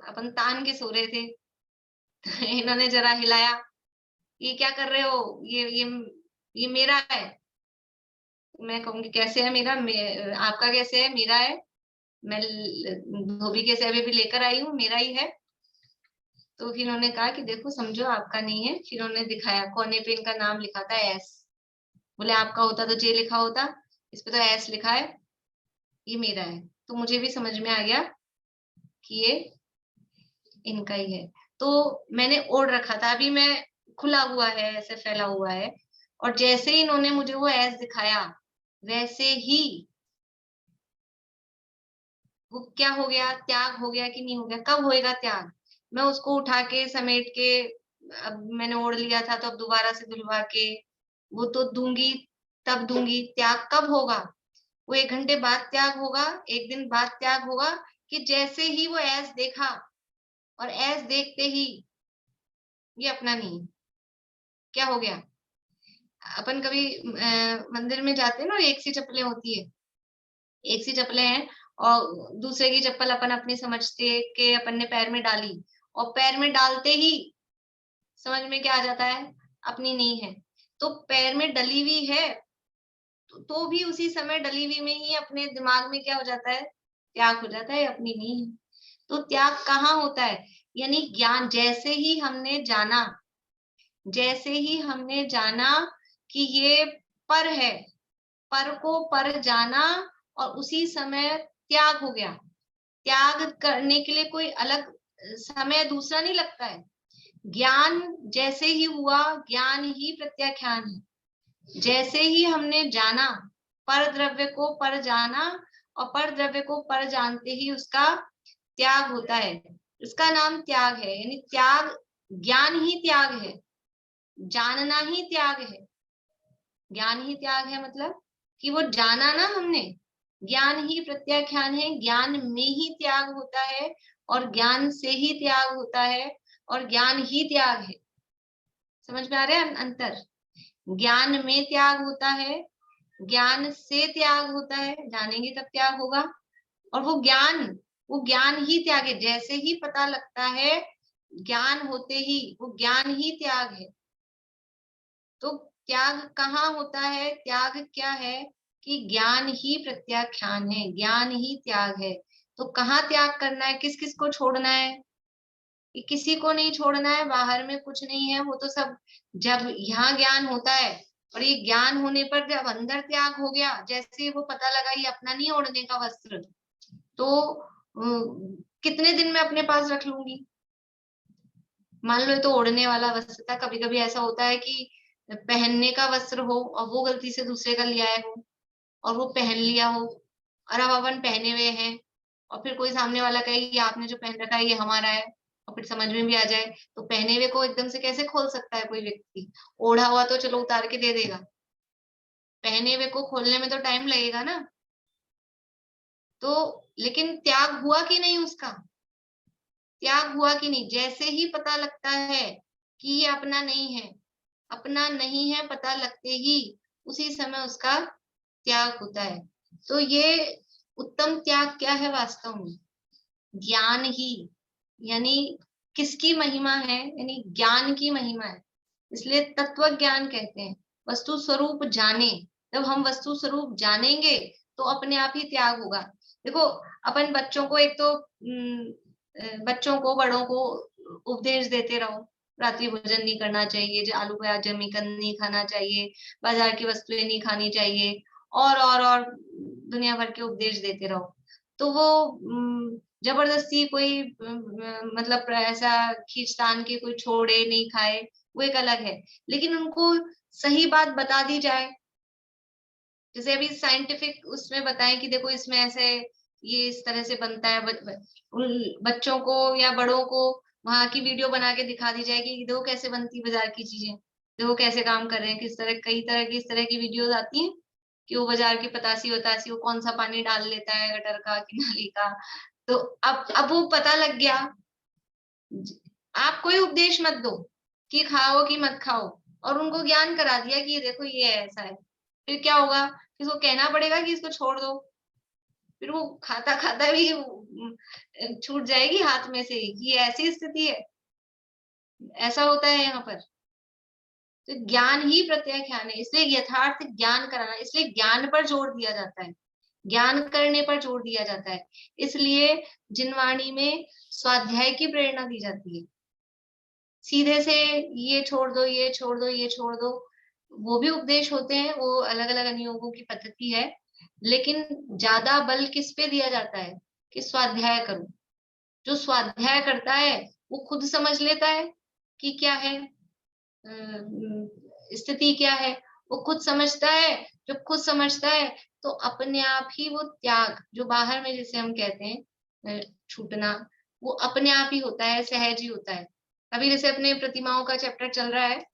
S1: अपन तान के सो रहे थे, तो इन्होंने जरा हिलाया, ये क्या कर रहे हो, ये मेरा है। मैं कहूंगी कैसे है मेरा, आपका कैसे है, मेरा है। मैं धोबी के सेवे भी लेकर आई हूँ, मेरा ही है। तो फिर उन्होंने कहा कि देखो समझो आपका नहीं है। फिर उन्होंने दिखाया, कोने पे इनका नाम लिखा था एस। बोले आपका होता तो जे लिखा होता, इस पे तो एस लिखा है, ये मेरा है। तो मुझे भी समझ में आ गया कि ये इनका ही है। तो मैंने ओढ़ रखा था, अभी मैं खुला हुआ है, ऐसे फैला हुआ है। और जैसे ही इन्होंने मुझे वो एस दिखाया, वैसे ही वो क्या हो गया, त्याग हो गया कि नहीं हो गया। कब होएगा त्याग? मैं उसको उठा के समेट के, अब मैंने ओढ़ लिया था तो अब दोबारा से धुलवा के वो तो दूंगी, तब दूंगी। त्याग कब होगा? वो 1 घंटे बाद त्याग होगा, 1 दिन बाद त्याग होगा, कि जैसे ही वो ऐस देखा और ऐस देखते ही ये अपना नहीं, क्या हो गया। अपन कभी मंदिर में जाते हैं ना, एक सी चप्पलें होती है, एक सी चप्पलें हैं और दूसरे की चप्पल अपन अपनी समझते के अपन ने पैर में डाली, और पैर में डालते ही समझ में क्या आ जाता है, अपनी नहीं है। तो पैर में डली हुई है तो भी उसी समय डली हुई में ही अपने दिमाग में क्या हो जाता है, त्याग हो जाता है, अपनी नहीं है। तो त्याग कहाँ होता है? यानी ज्ञान, जैसे ही हमने जाना, जैसे ही हमने जाना कि ये पर है, पर को पर जाना, और उसी समय त्याग हो गया। त्याग करने के लिए कोई अलग समय दूसरा नहीं लगता है। ज्ञान जैसे ही हुआ, ज्ञान ही प्रत्याख्यान है। जैसे ही हमने जाना, पर द्रव्य को पर जाना, और पर द्रव्य को पर जानते ही उसका त्याग होता है। इसका नाम त्याग है। यानी त्याग, ज्ञान ही त्याग है, जानना ही त्याग है। ज्ञान ही त्याग है मतलब कि वो जाना ना हमने, ज्ञान ही प्रत्याख्यान है। ज्ञान में ही त्याग होता है, और ज्ञान से ही त्याग होता है, और ज्ञान ही त्याग है। समझ में आ रहा है अंतर? ज्ञान में त्याग होता है, ज्ञान से त्याग होता है, जानेंगे तब त्याग होगा। और वो ज्ञान ही त्याग है। जैसे ही पता लगता है, ज्ञान होते ही वो ज्ञान ही त्याग है। तो त्याग कहाँ होता है? त्याग क्या है कि ज्ञान ही प्रत्याख्यान है, ज्ञान ही त्याग है। तो कहाँ त्याग करना है, किस किस को छोड़ना है? कि किसी को नहीं छोड़ना है, बाहर में कुछ नहीं है। वो तो सब जब यहाँ ज्ञान होता है, और ये ज्ञान होने पर जब अंदर त्याग हो गया, जैसे वो पता लगा ये अपना नहीं ओढ़ने का वस्त्र, तो कितने दिन में अपने पास रख लूंगी। मान लो तो ओढ़ने वाला वस्त्र था, कभी कभी ऐसा होता है कि पहनने का वस्त्र हो और वो गलती से दूसरे का लिया है हो, और वो पहन लिया हो, और अब अपन पहने हुए हैं, और फिर कोई सामने वाला कहे कि आपने जो पहन रखा है ये हमारा है, और फिर समझ में भी आ जाए। तो पहने हुए को एकदम से कैसे खोल सकता है कोई व्यक्ति? ओढ़ा हुआ तो चलो उतार के दे देगा, पहने हुए को खोलने में तो टाइम लगेगा ना। तो लेकिन त्याग हुआ कि नहीं उसका? त्याग हुआ कि नहीं? जैसे ही पता लगता है कि ये अपना नहीं है, अपना नहीं है पता लगते ही उसी समय उसका त्याग होता है। तो ये उत्तम त्याग क्या है वास्तव में? ज्ञान ही। यानी किसकी महिमा है? यानी ज्ञान की महिमा है। इसलिए तत्व ज्ञान कहते हैं, वस्तु स्वरूप जाने। जब हम वस्तु स्वरूप जानेंगे तो अपने आप ही त्याग होगा। देखो, अपन बच्चों को एक तो बच्चों को, बड़ों को उपदेश देते रहो, रात्रि भोजन नहीं करना चाहिए, जो आलू प्याज जमीकन नहीं खाना चाहिए, बाजार की वस्तुएं नहीं खानी चाहिए, और दुनिया भर के उपदेश देते रहो। तो वो जबरदस्ती कोई मतलब ऐसा खींचतान के कोई छोड़े नहीं खाए, वो एक अलग है। लेकिन उनको सही बात बता दी जाए, जैसे अभी साइंटिफिक उसमें बताएं कि देखो इसमें ऐसे ये इस तरह से बनता है, बच्चों को या बड़ों को वहां की वीडियो बना के दिखा दी जाए कि देखो कैसे बनती बाजार की चीजें, देखो कैसे काम कर रहे हैं, किस तरह, कई तरह की इस तरह की वीडियोस आती हैं कि वो बाजार की पतासी वतासी वो कौन सा पानी डाल लेता है गटर का कि नाली का। तो अब वो पता लग गया। आप कोई उपदेश मत दो कि खाओ कि मत खाओ, और उनको ज्ञान करा दिया कि देखो ये ऐसा है, फिर क्या होगा? किसको कहना पड़ेगा कि इसको छोड़ दो, फिर वो खाता खाता भी छूट जाएगी हाथ में से कि ऐसी स्थिति है। ऐसा होता है यहाँ पर। तो ज्ञान ही प्रत्याख्यान है, इसलिए यथार्थ ज्ञान कराना, इसलिए ज्ञान पर जोर दिया जाता है ज्ञान करने पर जोर दिया जाता है। इसलिए जिनवाणी में स्वाध्याय की प्रेरणा दी जाती है। सीधे से ये छोड़ दो, ये छोड़ दो, ये छोड़ दो, वो भी उपदेश होते हैं, वो अलग अलग अनुयोगों की पद्धति है, लेकिन ज्यादा बल किस पे दिया जाता है कि स्वाध्याय करो। जो स्वाध्याय करता है वो खुद समझ लेता है कि क्या है, स्थिति क्या है, वो खुद समझता है। जो खुद समझता है तो अपने आप ही वो त्याग, जो बाहर में जैसे हम कहते हैं छूटना, वो अपने आप ही होता है, सहज ही होता है। अभी जैसे अपने प्रतिमाओं का चैप्टर चल रहा है,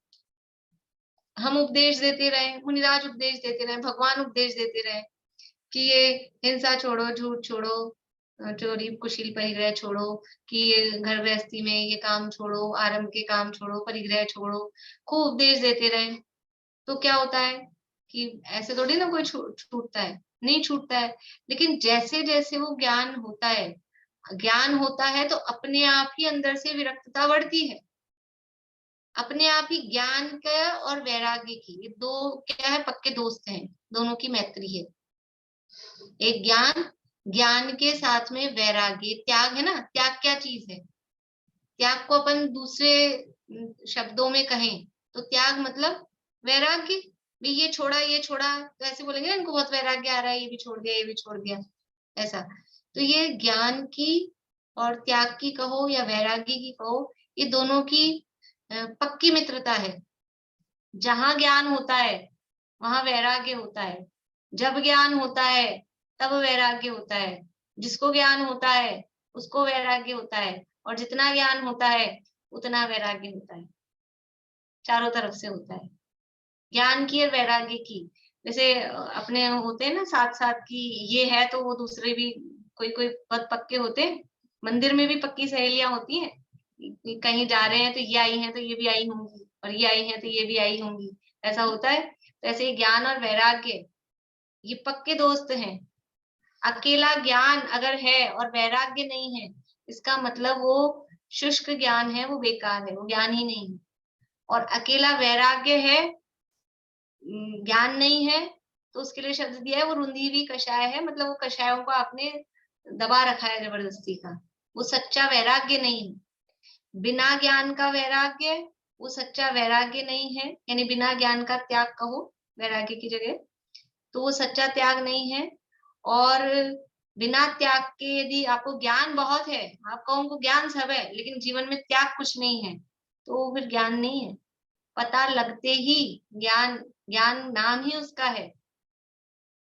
S1: हम उपदेश देते रहे, मुनिराज उपदेश देते रहे, भगवान उपदेश देते रहे कि ये हिंसा छोड़ो, झूठ छोड़ो, चोरी कुशील परिग्रह छोड़ो, कि ये घर गृहस्थी में ये काम छोड़ो, आरंभ के काम छोड़ो, परिग्रह छोड़ो, खूब उपदेश देते रहे। तो क्या होता है कि ऐसे थोड़ी ना कोई छूटता है, नहीं छूटता है। लेकिन जैसे जैसे वो ज्ञान होता है तो अपने आप ही अंदर से विरक्तता बढ़ती है। अपने आप ही ज्ञान का और वैराग्य की, ये दो क्या है, पक्के दोस्त हैं, दोनों की मैत्री है। एक ज्ञान के साथ में वैराग्य, त्याग है ना। त्याग क्या चीज है? त्याग को अपन दूसरे शब्दों में कहें तो त्याग मतलब वैराग्य। भी ये छोड़ा, ये छोड़ा, तो ऐसे बोलेंगे ना, इनको बहुत वैराग्य आ रहा है, ये भी छोड़ दिया, ये भी छोड़ दिया, ऐसा। तो ये ज्ञान की और त्याग की कहो या वैराग्य की कहो, ये दोनों की पक्की मित्रता है। जहां ज्ञान होता है वहां वैराग्य होता है। जब ज्ञान होता है तब वैराग्य होता है। जिसको ज्ञान होता है उसको वैराग्य होता है, और जितना ज्ञान होता है उतना वैराग्य होता है। चारों तरफ से होता है, ज्ञान की और वैराग्य की। जैसे अपने होते हैं ना साथ साथ की, ये है तो वो दूसरे भी कोई कोई बहुत पक्के होते हैं। मंदिर में भी पक्की सहेलियां होती हैं, कहीं जा रहे हैं तो ये आई हैं तो ये भी आई होंगी, और ये आई हैं तो ये भी आई होंगी, ऐसा होता है। तो ऐसे ज्ञान और वैराग्य ये पक्के दोस्त हैं। अकेला ज्ञान अगर है और वैराग्य नहीं है, इसका मतलब वो शुष्क ज्ञान है, वो बेकार है, वो ज्ञान ही नहीं है। और अकेला वैराग्य है, ज्ञान नहीं है, तो उसके लिए शब्द दिया है वो रुंधी हुई कषाय है, मतलब वो कषायों को आपने दबा रखा है जबरदस्ती का, वो सच्चा वैराग्य नहीं है। बिना ज्ञान का वैराग्य वो सच्चा वैराग्य नहीं है, यानी बिना ज्ञान का त्याग कहो वैराग्य की जगह, तो वो सच्चा त्याग नहीं है। और बिना त्याग के यदि आपको ज्ञान बहुत है, आप कहो ज्ञान सब है, लेकिन जीवन में त्याग कुछ नहीं है, तो वो फिर ज्ञान नहीं है। पता लगते ही ज्ञान, ज्ञान नाम ही उसका है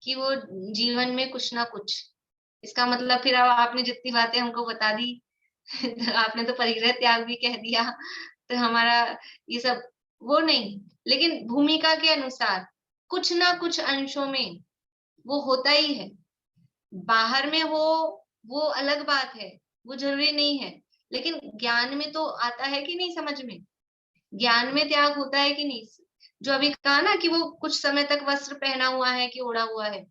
S1: कि वो जीवन में कुछ ना कुछ। इसका मतलब फिर आपने जितनी बातें हमको बता दी आपने तो परिग्रह त्याग भी कह दिया, तो हमारा ये सब वो नहीं, लेकिन भूमिका के अनुसार कुछ ना कुछ अंशों में वो होता ही है। बाहर में हो वो अलग बात है, वो जरूरी नहीं है, लेकिन ज्ञान में तो आता है कि नहीं समझ में, ज्ञान में त्याग होता है कि नहीं। जो अभी कहा ना कि वो कुछ समय तक वस्त्र पहना हुआ है कि ओढ़ा हुआ है,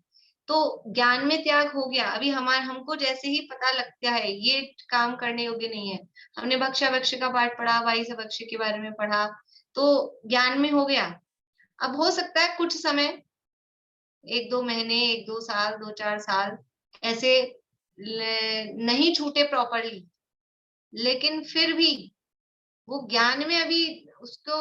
S1: तो ज्ञान में त्याग हो गया। अभी हमको जैसे ही पता लगता है ये काम करने योग्य नहीं है, हमने भक्षा भक्ष्य का पाठ पढ़ा, वाई से भक्ष्य के बारे में पढ़ा, तो ज्ञान में हो गया। अब हो सकता है कुछ समय, 1-2 महीने, 1-2 साल, 2-4 साल ऐसे नहीं छूटे प्रॉपरली, लेकिन फिर भी वो ज्ञान में अभी उसको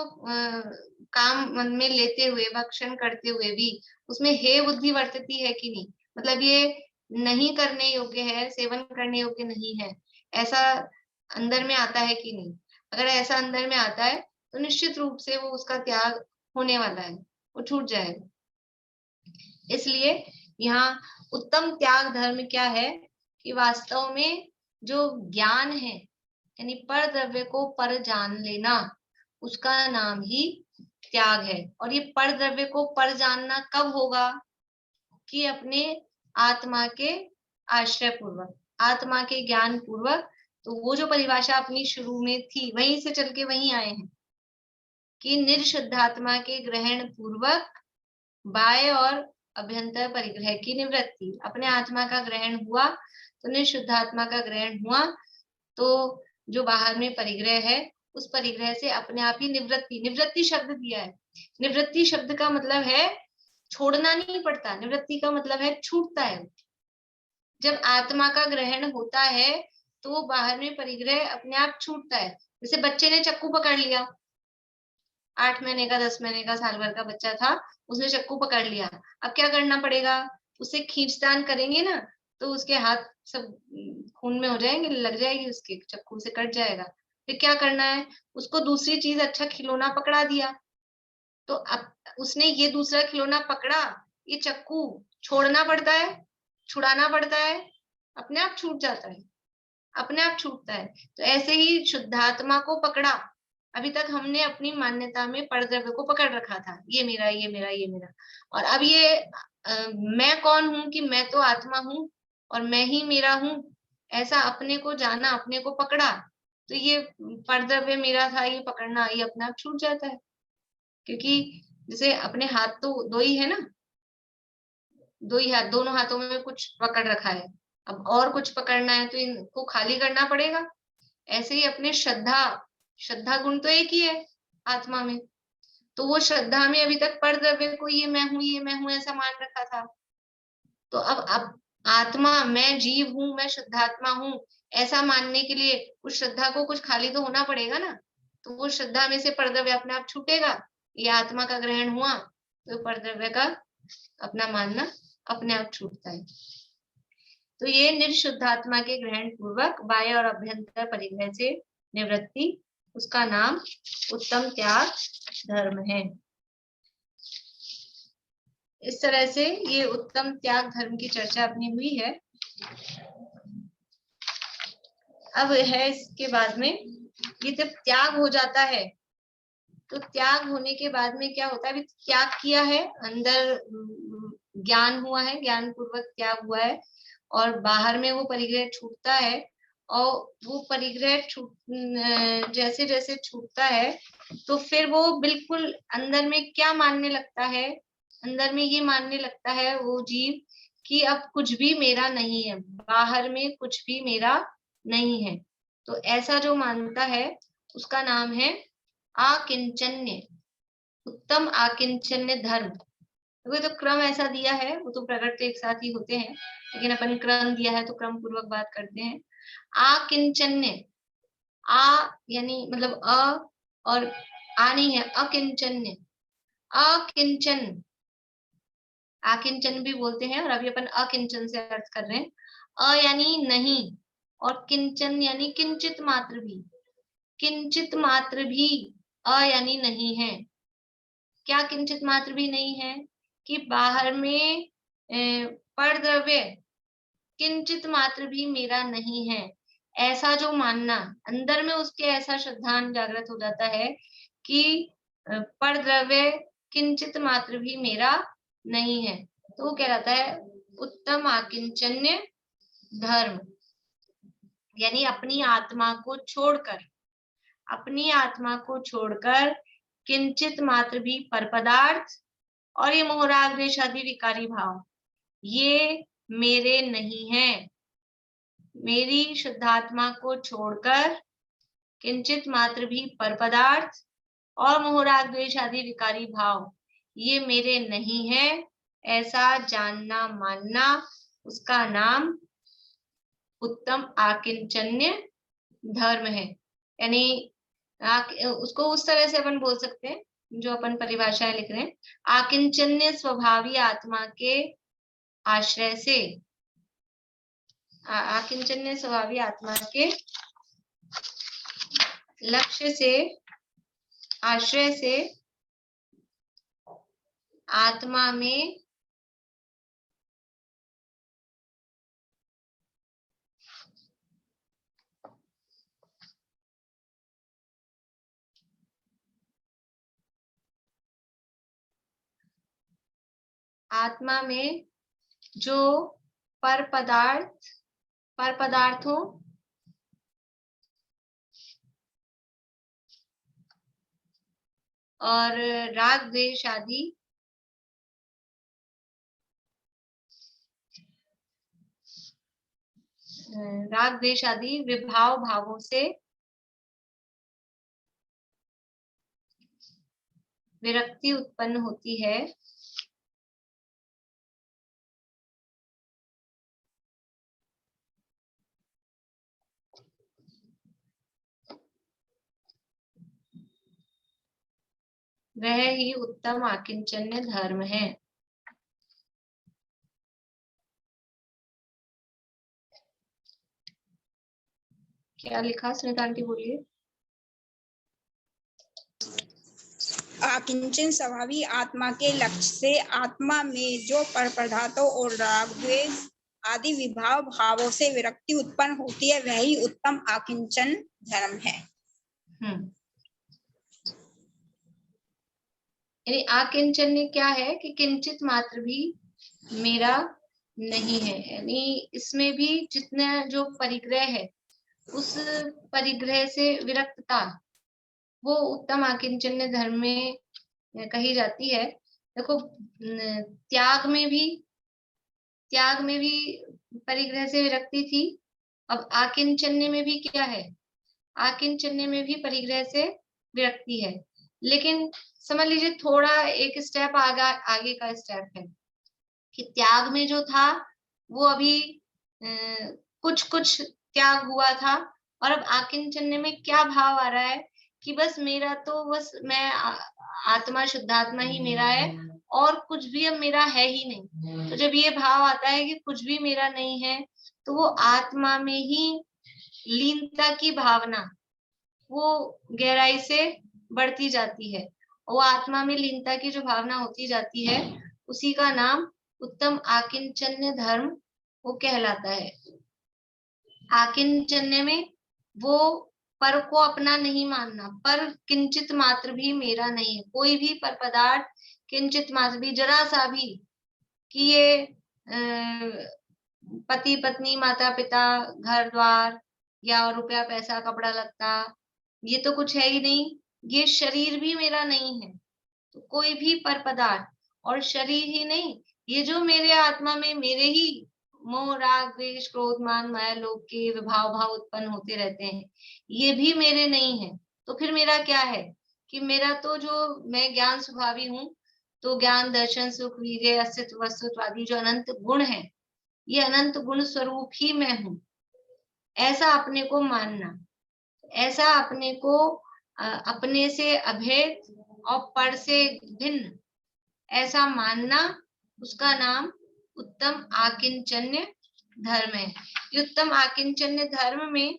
S1: काम मन में लेते हुए, भक्षण करते हुए भी उसमें हे बुद्धि वर्तती है कि नहीं, मतलब ये नहीं करने योग्य है, सेवन करने योग्य नहीं है, ऐसा अंदर में आता है कि नहीं। अगर ऐसा अंदर में आता है तो निश्चित रूप से वो उसका त्याग होने वाला है, वो छूट जाएगा। इसलिए यहाँ उत्तम त्याग धर्म क्या है कि वास्तव में जो ज्ञान है, यानी पर द्रव्य को पर जान लेना, उसका नाम ही त्याग है। और ये पर द्रव्य को पर जानना कब होगा कि अपने आत्मा के आश्रय पूर्वक, आत्मा के ज्ञान पूर्वक। तो वो जो परिभाषा अपनी शुरू में थी वहीं से चल के वहीं आए हैं कि निर्शुद्धात्मा के ग्रहण पूर्वक बाह्य और अभ्यंतर परिग्रह की निवृत्ति। अपने आत्मा का ग्रहण हुआ तो निर्शुद्धात्मा का ग्रहण हुआ, तो जो बाहर में परिग्रह है उस परिग्रह से अपने आप ही निवृत्ति, निवृत्ति शब्द दिया है। निवृत्ति शब्द का मतलब है छोड़ना नहीं पड़ता। निवृत्ति का मतलब है छूटता है। जब आत्मा का ग्रहण होता है तो वो बाहर में परिग्रह अपने आप छूटता है। जैसे बच्चे ने चक्कू पकड़ लिया, 8 महीने का, 10 महीने का, साल भर का बच्चा था, उसने चक्कू पकड़ लिया। अब क्या करना पड़ेगा, उसे खींचतान करेंगे ना तो उसके हाथ सब खून में हो जाएंगे, लग जाएगी, उसके चक्कू से कट जाएगा। फिर क्या करना है, उसको दूसरी चीज, अच्छा खिलौना पकड़ा दिया, तो अब उसने ये दूसरा खिलौना पकड़ा, ये चक्कू छोड़ना पड़ता है, छुड़ाना पड़ता है, अपने आप छूट जाता है, अपने आप छूटता है। तो ऐसे ही शुद्धात्मा को पकड़ा, अभी तक हमने अपनी मान्यता में परद्रव्य को पकड़ रखा था, ये मेरा, ये मेरा, ये मेरा, और अब ये मैं कौन हूं कि मैं तो आत्मा हूं और मैं ही मेरा हूं, ऐसा अपने को जाना, अपने को पकड़ा, तो ये परद्रव्य मेरा था, ये पकड़ना, ये अपने आप छूट जाता है। क्योंकि जैसे अपने हाथ तो दो ही है ना, दो ही हाथ, दोनों हाथों में कुछ पकड़ रखा है, अब और कुछ पकड़ना है तो इनको खाली करना पड़ेगा। ऐसे ही अपने श्रद्धा गुण तो एक ही है आत्मा में, तो वो श्रद्धा में अभी तक परद्रव्य को ये मैं हूं, ये मैं हूं ऐसा मान रखा था। तो अब आत्मा, मैं जीव हूं, मैं शुद्धात्मा हूं, ऐसा मानने के लिए उस श्रद्धा को कुछ खाली तो होना पड़ेगा ना। तो वो श्रद्धा में से परद्रव्य अपने आप छूटेगा, ये आत्मा का ग्रहण हुआ तो परद्रव्य का अपना मानना अपने आप छूटता है। तो ये निर्शुद्धात्मा के ग्रहण पूर्वक बाह्य और अभ्यंतर परिग्रह से निवृत्ति, उसका नाम उत्तम त्याग धर्म है। इस तरह से ये उत्तम त्याग धर्म की चर्चा अपनी हुई है। अब है इसके बाद में, ये जब त्याग हो जाता है तो त्याग होने के बाद में क्या होता है, अभी त्याग किया है, अंदर ज्ञान हुआ है, ज्ञान पूर्वक त्याग हुआ है, और बाहर में वो परिग्रह छूटता है, और वो परिग्रह जैसे जैसे छूटता है तो फिर वो बिल्कुल अंदर में क्या मानने लगता है, अंदर में ये मानने लगता है वो जीव कि अब कुछ भी मेरा नहीं है, बाहर में कुछ भी मेरा नहीं है। तो ऐसा जो मानता है उसका नाम है आकिंचन्य, उत्तम आकिंचन्य धर्म। वो तो क्रम ऐसा दिया है, वो तो प्रकट तो एक साथ ही होते हैं, लेकिन अपन क्रम दिया है तो क्रम पूर्वक बात करते हैं। आकिंचन्य, आ यानी मतलब अ, और आ नहीं है, अकिंचन्य, अकिंचन, आकिंचन भी बोलते हैं, और अभी अपन अकिंचन से अर्थ कर रहे हैं। अ यानी नहीं, और किंचन यानी किंचित मात्र भी, किंचित मात्र भी अ यानी नहीं है। क्या किंचित मात्र भी नहीं है, कि बाहर में परद्रव्य किंचित मात्र भी मेरा नहीं है, ऐसा जो मानना, अंदर में उसके ऐसा श्रद्धान जागृत हो जाता है कि परद्रव्य किंचित मात्र भी मेरा नहीं है, तो वो कहलाता है उत्तम आकिंचन्य धर्म। यानी अपनी आत्मा को छोड़कर, अपनी आत्मा को छोड़कर किंचित मात्र भी पर पदार्थ और ये मोहराग द्वेष आदि विकारी भाव ये मेरे नहीं है। मेरी शुद्धात्मा को छोड़कर किंचित मात्र भी पर पदार्थ और मोहराग द्वेष आदि विकारी भाव ये मेरे नहीं है, ऐसा जानना मानना, उसका नाम उत्तम आकिंचन्य धर्म है। यानी उसको उस तरह से अपन बोल सकते हैं, जो अपन परिभाषाएं लिख रहे हैं, आकिंचन्य स्वभावी आत्मा के आश्रय से, आकिंचन्य स्वभावी आत्मा के लक्ष्य से, आश्रय से आत्मा में आत्मा में जो पर पदार्थों और राग द्वेष आदि विभाव भावों से विरक्ति उत्पन्न होती है, वह ही उत्तम आकिंचन्य धर्म है। क्या लिखा सुनीता आंटी, बोलिए।
S9: आकिंचन स्वभावी आत्मा के लक्ष्य से आत्मा में जो पर पदार्थों और राग द्वेष आदि विभाव भावों से विरक्ति उत्पन्न होती है, वही उत्तम आकिंचन धर्म है।
S1: यानी आकिंचन्य क्या है कि किंचित मात्र भी मेरा नहीं है, यानी इसमें भी जितना जो परिग्रह है उस परिग्रह से विरक्तता वो उत्तम आकिंचन्य धर्म में कही जाती है। देखो त्याग में भी परिग्रह से विरक्ति थी। अब आकिंचन्य में भी क्या है, आकिंचन्य में भी परिग्रह से विरक्ति है, लेकिन समझ लीजिए थोड़ा एक स्टेप आगे का स्टेप है कि त्याग में जो था वो अभी कुछ त्याग हुआ था, और अब आकिंचन्य में क्या भाव आ रहा है कि बस मेरा तो बस मैं आत्मा शुद्धात्मा ही मेरा है और कुछ भी अब मेरा है ही नहीं। तो जब ये भाव आता है कि कुछ भी मेरा नहीं है, तो वो आत्मा में ही लीनता की भावना वो गहराई से बढ़ती जाती है। वो आत्मा में लीनता की जो भावना होती जाती है उसी का नाम उत्तम आकिंचन्य धर्म वो कहलाता है। आकिंचन्य में वो पर को अपना नहीं मानना, पर किंचित मात्र भी मेरा नहीं है। कोई भी पर पदार्थ किंचित मात्र भी, जरा सा भी कि ये पति पत्नी माता पिता घर द्वार या रुपया पैसा कपड़ा लत्ता ये तो कुछ है ही नहीं, ये शरीर भी मेरा नहीं है। तो कोई भी पर पदार्थ और शरीर ही नहीं, ये जो मेरे आत्मा में मेरे ही मोह राग द्वेष क्रोध मान माया लोभ के विभाव भाव उत्पन्न होते रहते हैं, ये भी मेरे नहीं है। तो फिर मेरा क्या है कि मेरा तो जो मैं ज्ञान स्वभावी हूँ, तो ज्ञान दर्शन सुख वीर्य अस्तित्व वस्तुत्व आदि जो अनंत गुण है, ये अनंत गुण स्वरूप ही मैं हूँ, ऐसा अपने को मानना, ऐसा अपने को अपने से अभेद और पर से भिन्न ऐसा मानना, उसका नाम उत्तम आकिंचन्य धर्म है। उत्तम आकिंचन्य धर्म में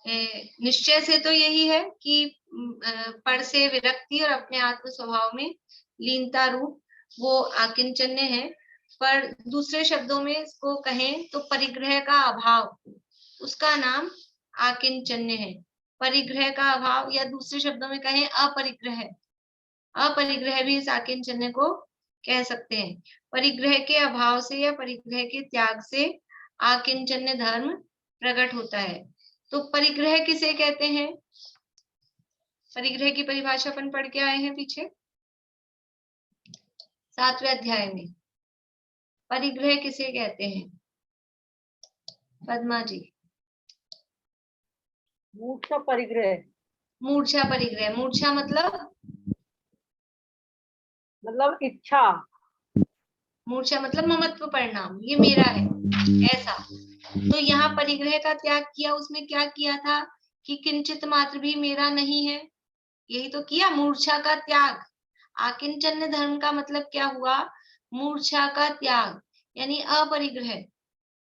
S1: निश्चय से तो यही है कि पर से विरक्ति और अपने आत्म स्वभाव में लीनता रूप वो आकिंचन्य है। पर दूसरे शब्दों में इसको कहें तो परिग्रह का अभाव, उसका नाम आकिंचन्य है। परिग्रह का अभाव, या दूसरे शब्दों में कहें अपरिग्रह, अपरिग्रह भी इस आकिंचन्य को कह सकते हैं। परिग्रह के अभाव से या परिग्रह के त्याग से आकिंचन्य धर्म प्रकट होता है। तो परिग्रह किसे कहते हैं? परिग्रह की परिभाषा अपन पढ़ के आए हैं पीछे 7वें अध्याय में। परिग्रह किसे कहते हैं पद्मा जी?
S4: मूर्छा परिग्रह,
S1: मूर्छा परिग्रह। मूर्छा मतलब
S4: इच्छा,
S1: मूर्छा मतलब ममत्व परिणाम, ये मेरा है ऐसा। तो यहाँ परिग्रह का त्याग किया, उसमें क्या किया था कि किंचित मात्र भी मेरा नहीं है, यही तो किया, मूर्छा का त्याग। आकिंचन्य धर्म का मतलब क्या हुआ? मूर्छा का त्याग, यानी अपरिग्रह,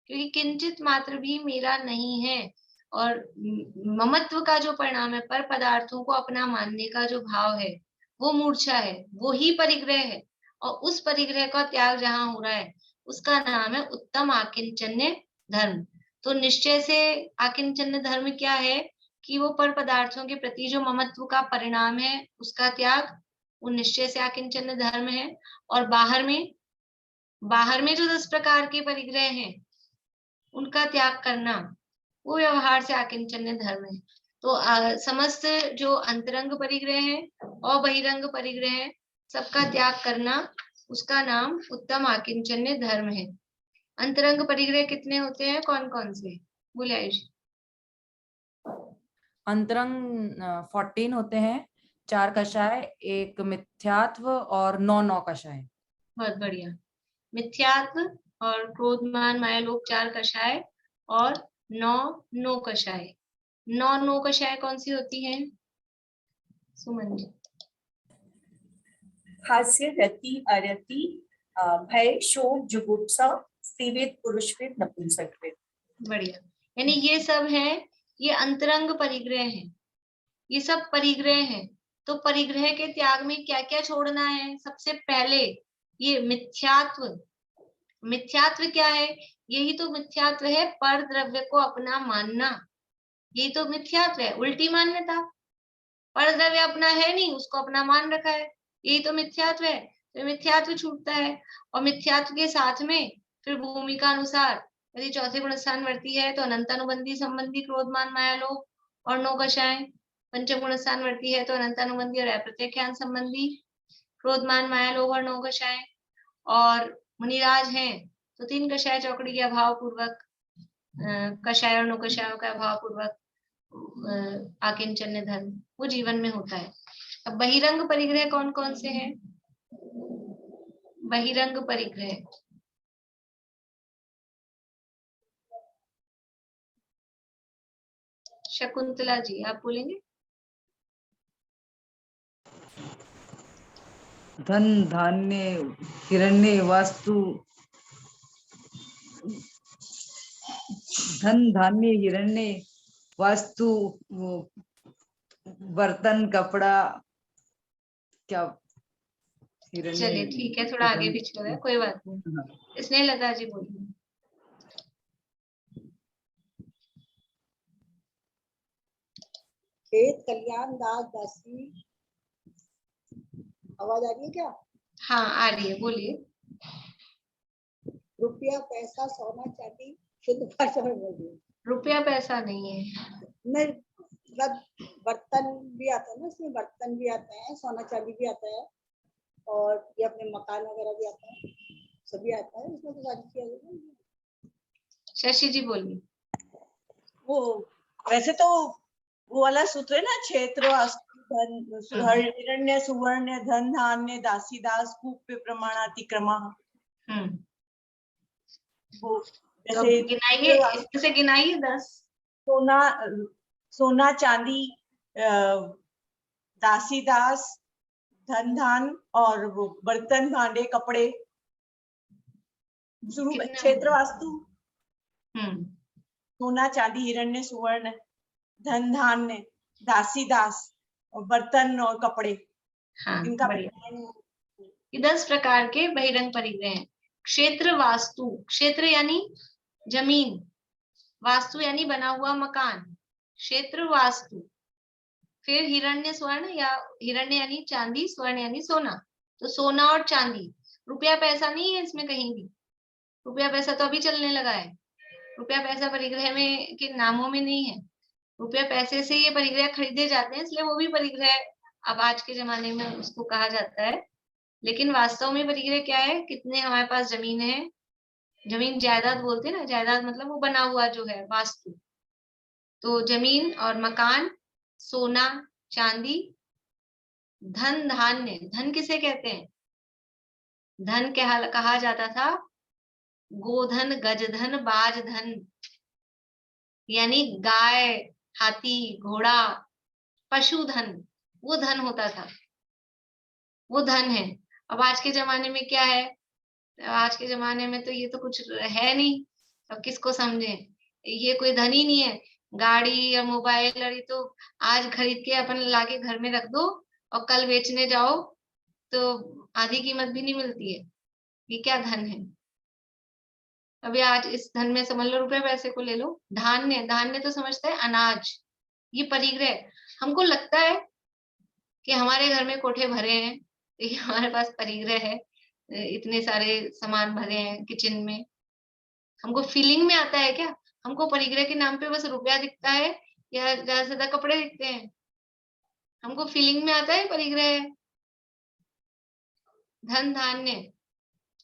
S1: क्योंकि किंचित मात्र भी मेरा नहीं है। और ममत्व का जो परिणाम है, पर पदार्थों को अपना मानने का जो भाव है, वो मूर्छा है, वो ही परिग्रह है। और उस परिग्रह का त्याग जहां हो रहा है उसका नाम है उत्तम आकिंचन्य धर्म। तो निश्चय से आकिंचन्य धर्म क्या है कि वो पर पदार्थों के प्रति जो ममत्व का परिणाम है उसका त्याग, वो निश्चय से आकिंचन्य धर्म है। और बाहर में जो 10 प्रकार के परिग्रह हैं उनका त्याग करना, वो व्यवहार से आकिंचन्य धर्म है। तो समस्त जो अंतरंग परिग्रह है और बहिरंग परिग्रह है, सबका त्याग करना, उसका नाम उत्तम आकिंचन्य धर्म है। अंतरंग परिग्रह कितने होते हैं, कौन कौन से? बोले आयुष।
S3: अंतरंग 14 होते हैं, 4 कषाय, 1 मिथ्यात्व और 9 कषाय।
S1: बहुत बढ़िया। मिथ्यात्व और क्रोध मान माया लोभ 4 कषाय और 9 कषाय। 9 कषाय कौन सी होती हैं सुमन जी?
S2: हास्य, रति, अरति, भय, शोक, जुगुप्सा, स्त्रीवेद, पुरुषवेद, नपुंसकवेद।
S1: बढ़िया। यानी ये सब है, ये अंतरंग परिग्रह है, ये सब परिग्रह है। तो परिग्रह के त्याग में क्या क्या छोड़ना है? सबसे पहले ये मिथ्यात्व। मिथ्यात्व क्या है? यही तो मिथ्यात्व है, पर द्रव्य को अपना मानना। यही तो मिथ्यात्व है, उल्टी मान्यता। पर द्रव्य अपना है नहीं, उसको अपना मान रखा है, यही तो मिथ्यात्व है। तो मिथ्यात्व छूटता है। और मिथ्यात्व के साथ में फिर भूमिका अनुसार यदि चौथे गुण स्थान वर्ती है तो अनंतानुबंधी, संबंधी, क्रोधमान, माया, लोभ और नौ कषाय। पंचम गुण स्थान वर्ती है तो अनंतानुबंधी और अप्रत्यक्षान संबंधी, क्रोधमान, माया, लोभ और नौ कषाय। और मुनिराज हैं तो 3 कषाय चौकड़ी के अभाव पूर्वक, कषाय और नौ कषायों का अभाव पूर्वक आकिंचन्य धर्म वो जीवन में होता है। अब बहिरंग परिग्रह कौन कौन से हैं? बहिरंग परिग्रह शकुंतला जी आप बोलेंगे।
S10: धन धान्य हिरण्य वास्तु, धन धान्य हिरण्य वास्तु, बर्तन, कपड़ा, क्या
S1: चलिए ठीक है, थोड़ा आगे पीछे हो गया, कोई बात नहीं। स्नेहलता जी बोलिए।
S6: खेत खलियान दास दासी, आवाज आ रही है क्या?
S1: हाँ आ रही है, बोलिए।
S6: रुपया पैसा सोना चांदी, शुद्ध भाषा में बोल रही हूँ।
S1: रुपया पैसा नहीं है।
S6: नहीं, मतलब बर्तन भी आता है ना, इसमें बर्तन भी आता है, सोना चांदी भी आता है, और ये अपने मकान वगैरह भी आता है, सभी आता है इसमें तो सारी चीजें।
S1: शशि जी बोलिए।
S4: वो वैसे तो वो वाला सूत्र है ना, क्षेत्र, वास्तु, धन, हिरण्य, सुवर्ण, धन धान्य, दासी दास, कूप्य, प्रमाण, अतिक्रमा। वो
S1: तो
S4: जैसे
S1: गिनाइए, इसमें से गिनाइए 10।
S4: सोना चांदी, दासी दास, धन धान, और वो बर्तन, भांडे, कपड़े। क्षेत्र वास्तु, सोना चांदी, हिरण्य, सुवर्ण, धन धान्य, दासी दास और बर्तन और कपड़े।
S1: हाँ,
S4: इनका
S1: ये 10 प्रकार के बहिरंग परिग्रह हैं। क्षेत्र वास्तु, क्षेत्र यानी जमीन, वास्तु यानी बना हुआ मकान, क्षेत्र वास्तु। फिर हिरण्य स्वर्ण, या हिरण्य यानी चांदी, स्वर्ण यानी सोना। तो सोना और चांदी, रुपया पैसा नहीं है इसमें कहीं भी। रुपया पैसा तो अभी चलने लगा है, रुपया पैसा परिग्रह में के नामों में नहीं है। रुपया पैसे से ये परिग्रह खरीदे जाते हैं, इसलिए वो भी परिग्रह अब आज के जमाने में उसको कहा जाता है। लेकिन वास्तव में परिग्रह क्या है? कितने हमारे पास जमीन है, जमीन जायदाद बोलते हैं ना, जायदाद मतलब वो बना हुआ जो है वास्तु। तो जमीन और मकान, सोना चांदी, धन धान्य। धन किसे कहते हैं? धन कहा जाता था गोधन, गजधन, बाजधन, यानी गाय, हाथी, घोड़ा, पशुधन, वो धन होता था, वो धन है। अब आज के जमाने में क्या है? आज के जमाने में तो ये तो कुछ है नहीं, अब किसको समझे? ये कोई धन ही नहीं है। गाड़ी या मोबाइल, और ये तो आज खरीद के अपन लाके घर में रख दो और कल बेचने जाओ तो आधी कीमत भी नहीं मिलती है। ये क्या धन है? अभी आज इस धन में समझ लो, रुपए पैसे को ले लो। धान्य, धान्य तो समझते हैं अनाज, ये परिग्रह। हमको लगता है कि हमारे घर में कोठे भरे हैं, ये हमारे पास परिग्रह है, इतने सारे सामान भरे हैं किचन में। हमको फीलिंग में आता है क्या? हमको परिग्रह के नाम पे बस रुपया दिखता है या ज्यादा से ज्यादा कपड़े दिखते हैं? हमको फीलिंग में आता है परिग्रह है। धन धान्य,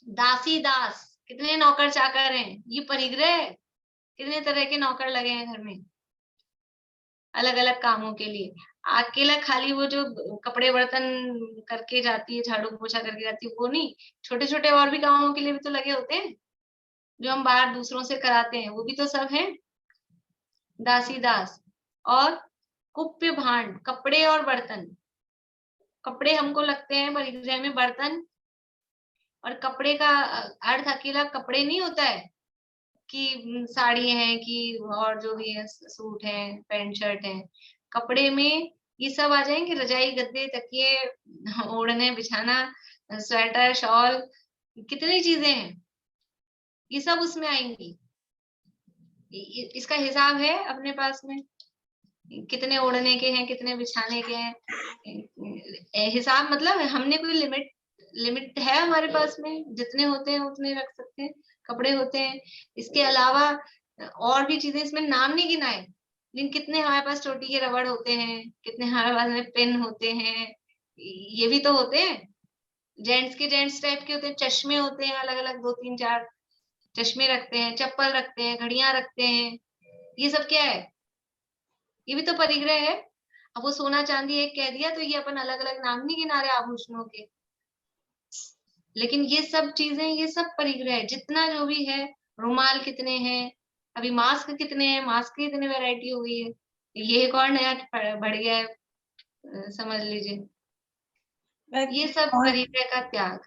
S1: दासी दास, कितने नौकर चाकर हैं, ये परिग्रह है। कितने तरह के नौकर लगे हैं घर में अलग अलग कामों के लिए। अकेला खाली वो जो कपड़े बर्तन करके जाती है, झाड़ू पोछा करके जाती है, वो नहीं, छोटे छोटे और भी कामों के लिए भी तो लगे होते हैं, जो हम बाहर दूसरों से कराते हैं, वो भी तो सब हैं दासी दास। और कुप्य भांड, कपड़े और बर्तन, कपड़े हमको लगते हैं परिग्रह में बर्तन, और कपड़े का अर्थ अकेला कपड़े नहीं होता है कि साड़ी है कि और जो भी है सूट है पैंट शर्ट है। कपड़े में ये सब आ जाएंगे, रजाई गद्दे तकिए ओढ़ने बिछाना स्वेटर शॉल, कितनी चीजें हैं ये सब उसमें आएंगी। इसका हिसाब है अपने पास में, कितने ओढ़ने के हैं कितने बिछाने के हैं। हिसाब मतलब हमने कोई लिमिट है हमारे पास में, जितने होते हैं उतने रख सकते हैं, कपड़े होते हैं। इसके अलावा और भी चीजें इसमें नाम नहीं गिनाए, लेकिन कितने हमारे पास चोटी के रबड़ होते हैं, कितने हमारे पास में पेन होते हैं, ये भी तो होते हैं। जेंट्स टाइप के होते हैं, चश्मे होते हैं अलग अलग 2 3 4 चश्मे रखते हैं, चप्पल रखते हैं, घड़ियां रखते हैं, ये सब क्या है? ये भी तो परिग्रह है। अब वो सोना चांदी एक कह दिया तो ये अपन अलग अलग नाम नहीं गिना रहे आभूषणों के, लेकिन ये सब चीजें ये सब परिग्रह है। जितना जो भी है, रुमाल कितने हैं, अभी मास्क कितने हैं, मास्क की इतनी वैरायटी हो गई है, ये एक और नया बढ़ गया है, समझ लीजिए। ये सब परिग्रह का त्याग।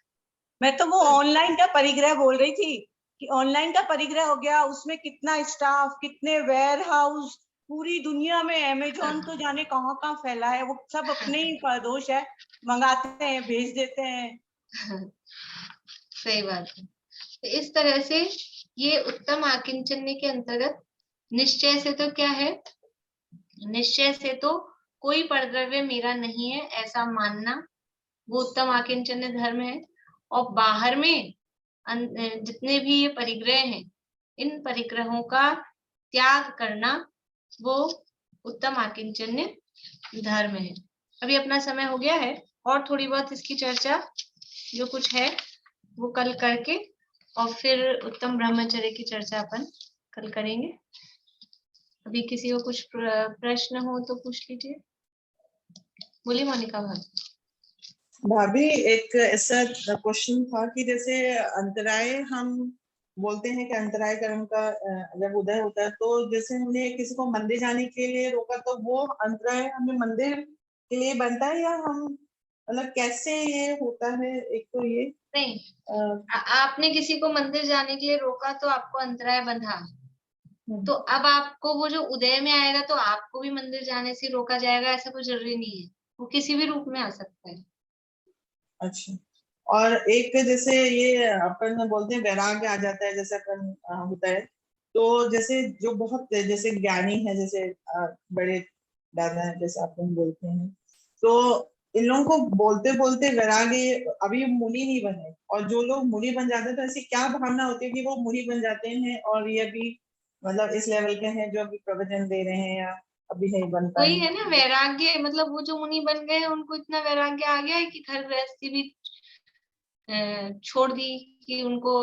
S4: मैं तो वो ऑनलाइन का परिग्रह बोल रही थी कि ऑनलाइन का परिग्रह हो गया, उसमें कितना स्टाफ, कितने वेयर हाउस, पूरी दुनिया में अमेजोन तो जाने कहाँ कहाँ फैला है, वो सब अपने ही दोष है, मंगाते हैं भेज देते हैं।
S1: सही बात है। तो इस तरह से ये उत्तम आकिंचन्य के अंतर्गत निश्चय से तो क्या है, निश्चय से तो कोई परद्रव्य मेरा नहीं है ऐसा मानना, वो उत्तम आकिंचन्य धर्म है। और बाहर में जितने भी ये परिग्रह हैं, इन परिग्रहों का त्याग करना वो उत्तम आकिंचन्य धर्म है। अभी अपना समय हो गया है, और थोड़ी बहुत इसकी चर्चा जो कुछ है वो कल करके, और फिर उत्तम ब्रह्मचर्य की चर्चा अपन कल करेंगे। अभी किसी को कुछ प्रश्न हो तो पूछ लीजिए। बोलिए मोनिका
S11: भाभी, एक ऐसा क्वेश्चन था कि जैसे अंतराय हम बोलते हैं कि अंतराय कर्म का जब उदय होता है, तो जैसे हमने किसी को मंदिर जाने के लिए रोका तो वो अंतराय हमें मंदिर के लिए बनता है, या हम मतलब कैसे ये होता है? एक तो ये
S1: नहीं, आपने किसी को मंदिर जाने के लिए रोका तो आपको अंतराय बंधा, तो अब आपको वो जो उदय में आएगा तो आपको भी मंदिर जाने से रोका जाएगा, ऐसा कोई जरूरी नहीं है, वो किसी भी रूप में आ सकता है।
S11: अच्छा, और एक जैसे ये अपन बोलते हैं वैराग्य आ जाता है, जैसे अपन होता है, तो जैसे जो बहुत जैसे ज्ञानी है, जैसे बड़े दादा है जैसे आप लोग बोलते हैं, तो इन लोगों को बोलते बोलते वैराग्य, अभी मुनि नहीं बने, और जो लोग मुनि बन जाते हैं तो ऐसी क्या भावना होती है कि वो मुनि बन जाते हैं, और ये भी मतलब इस लेवल के हैं जो अभी प्रवचन दे रहे हैं, या अभी नहीं बन पाए?
S1: वही है ना वैराग्य, मतलब वो जो मुनि बन गए उनको इतना वैराग्य आ गया है कि घर गृहस्थी भी छोड़ दी, कि उनको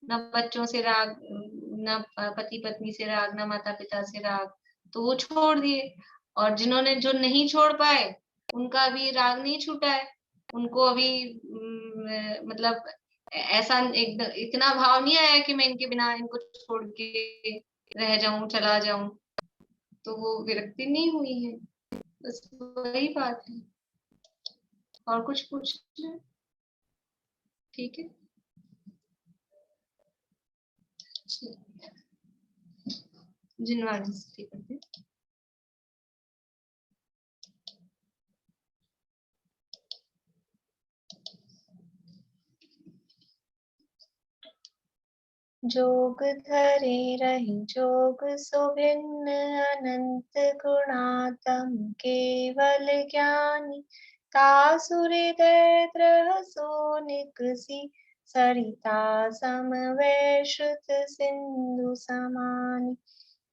S1: न बच्चों से राग, न पति पत्नी से राग, न माता पिता से राग, तो वो छोड़ दिए। और जिन्होंने जो नहीं छोड़ पाए उनका अभी राग नहीं छूटा है, उनको अभी मतलब ऐसा एकदम इतना भाव नहीं आया कि मैं इनके बिना इनको छोड़ के रह जाऊं, चला जाऊं, तो वो विरक्ति नहीं हुई है। बस वही बात है, और कुछ पूछना है? ठीक है, जिनवाणी स्थिति करते हैं। जोग धरे रही जोग सुभिन्न अनंत गुणातम केवल ज्ञानी, तासुहृदय द्रहसो निकसी, सरिता समवै श्रुत सिंधु समानि,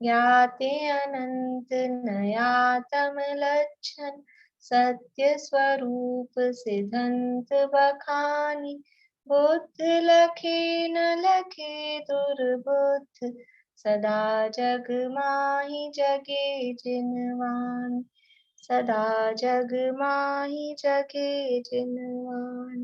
S1: ज्ञाते अनंत नयातम लक्षण, सत्य स्वरूप सिद्धंत बखानी, बुद्ध लखे न लखे दुर्बुद्ध, सदा जग माहि जगे जिनवान, सदा जग माहि जगे जिनवान।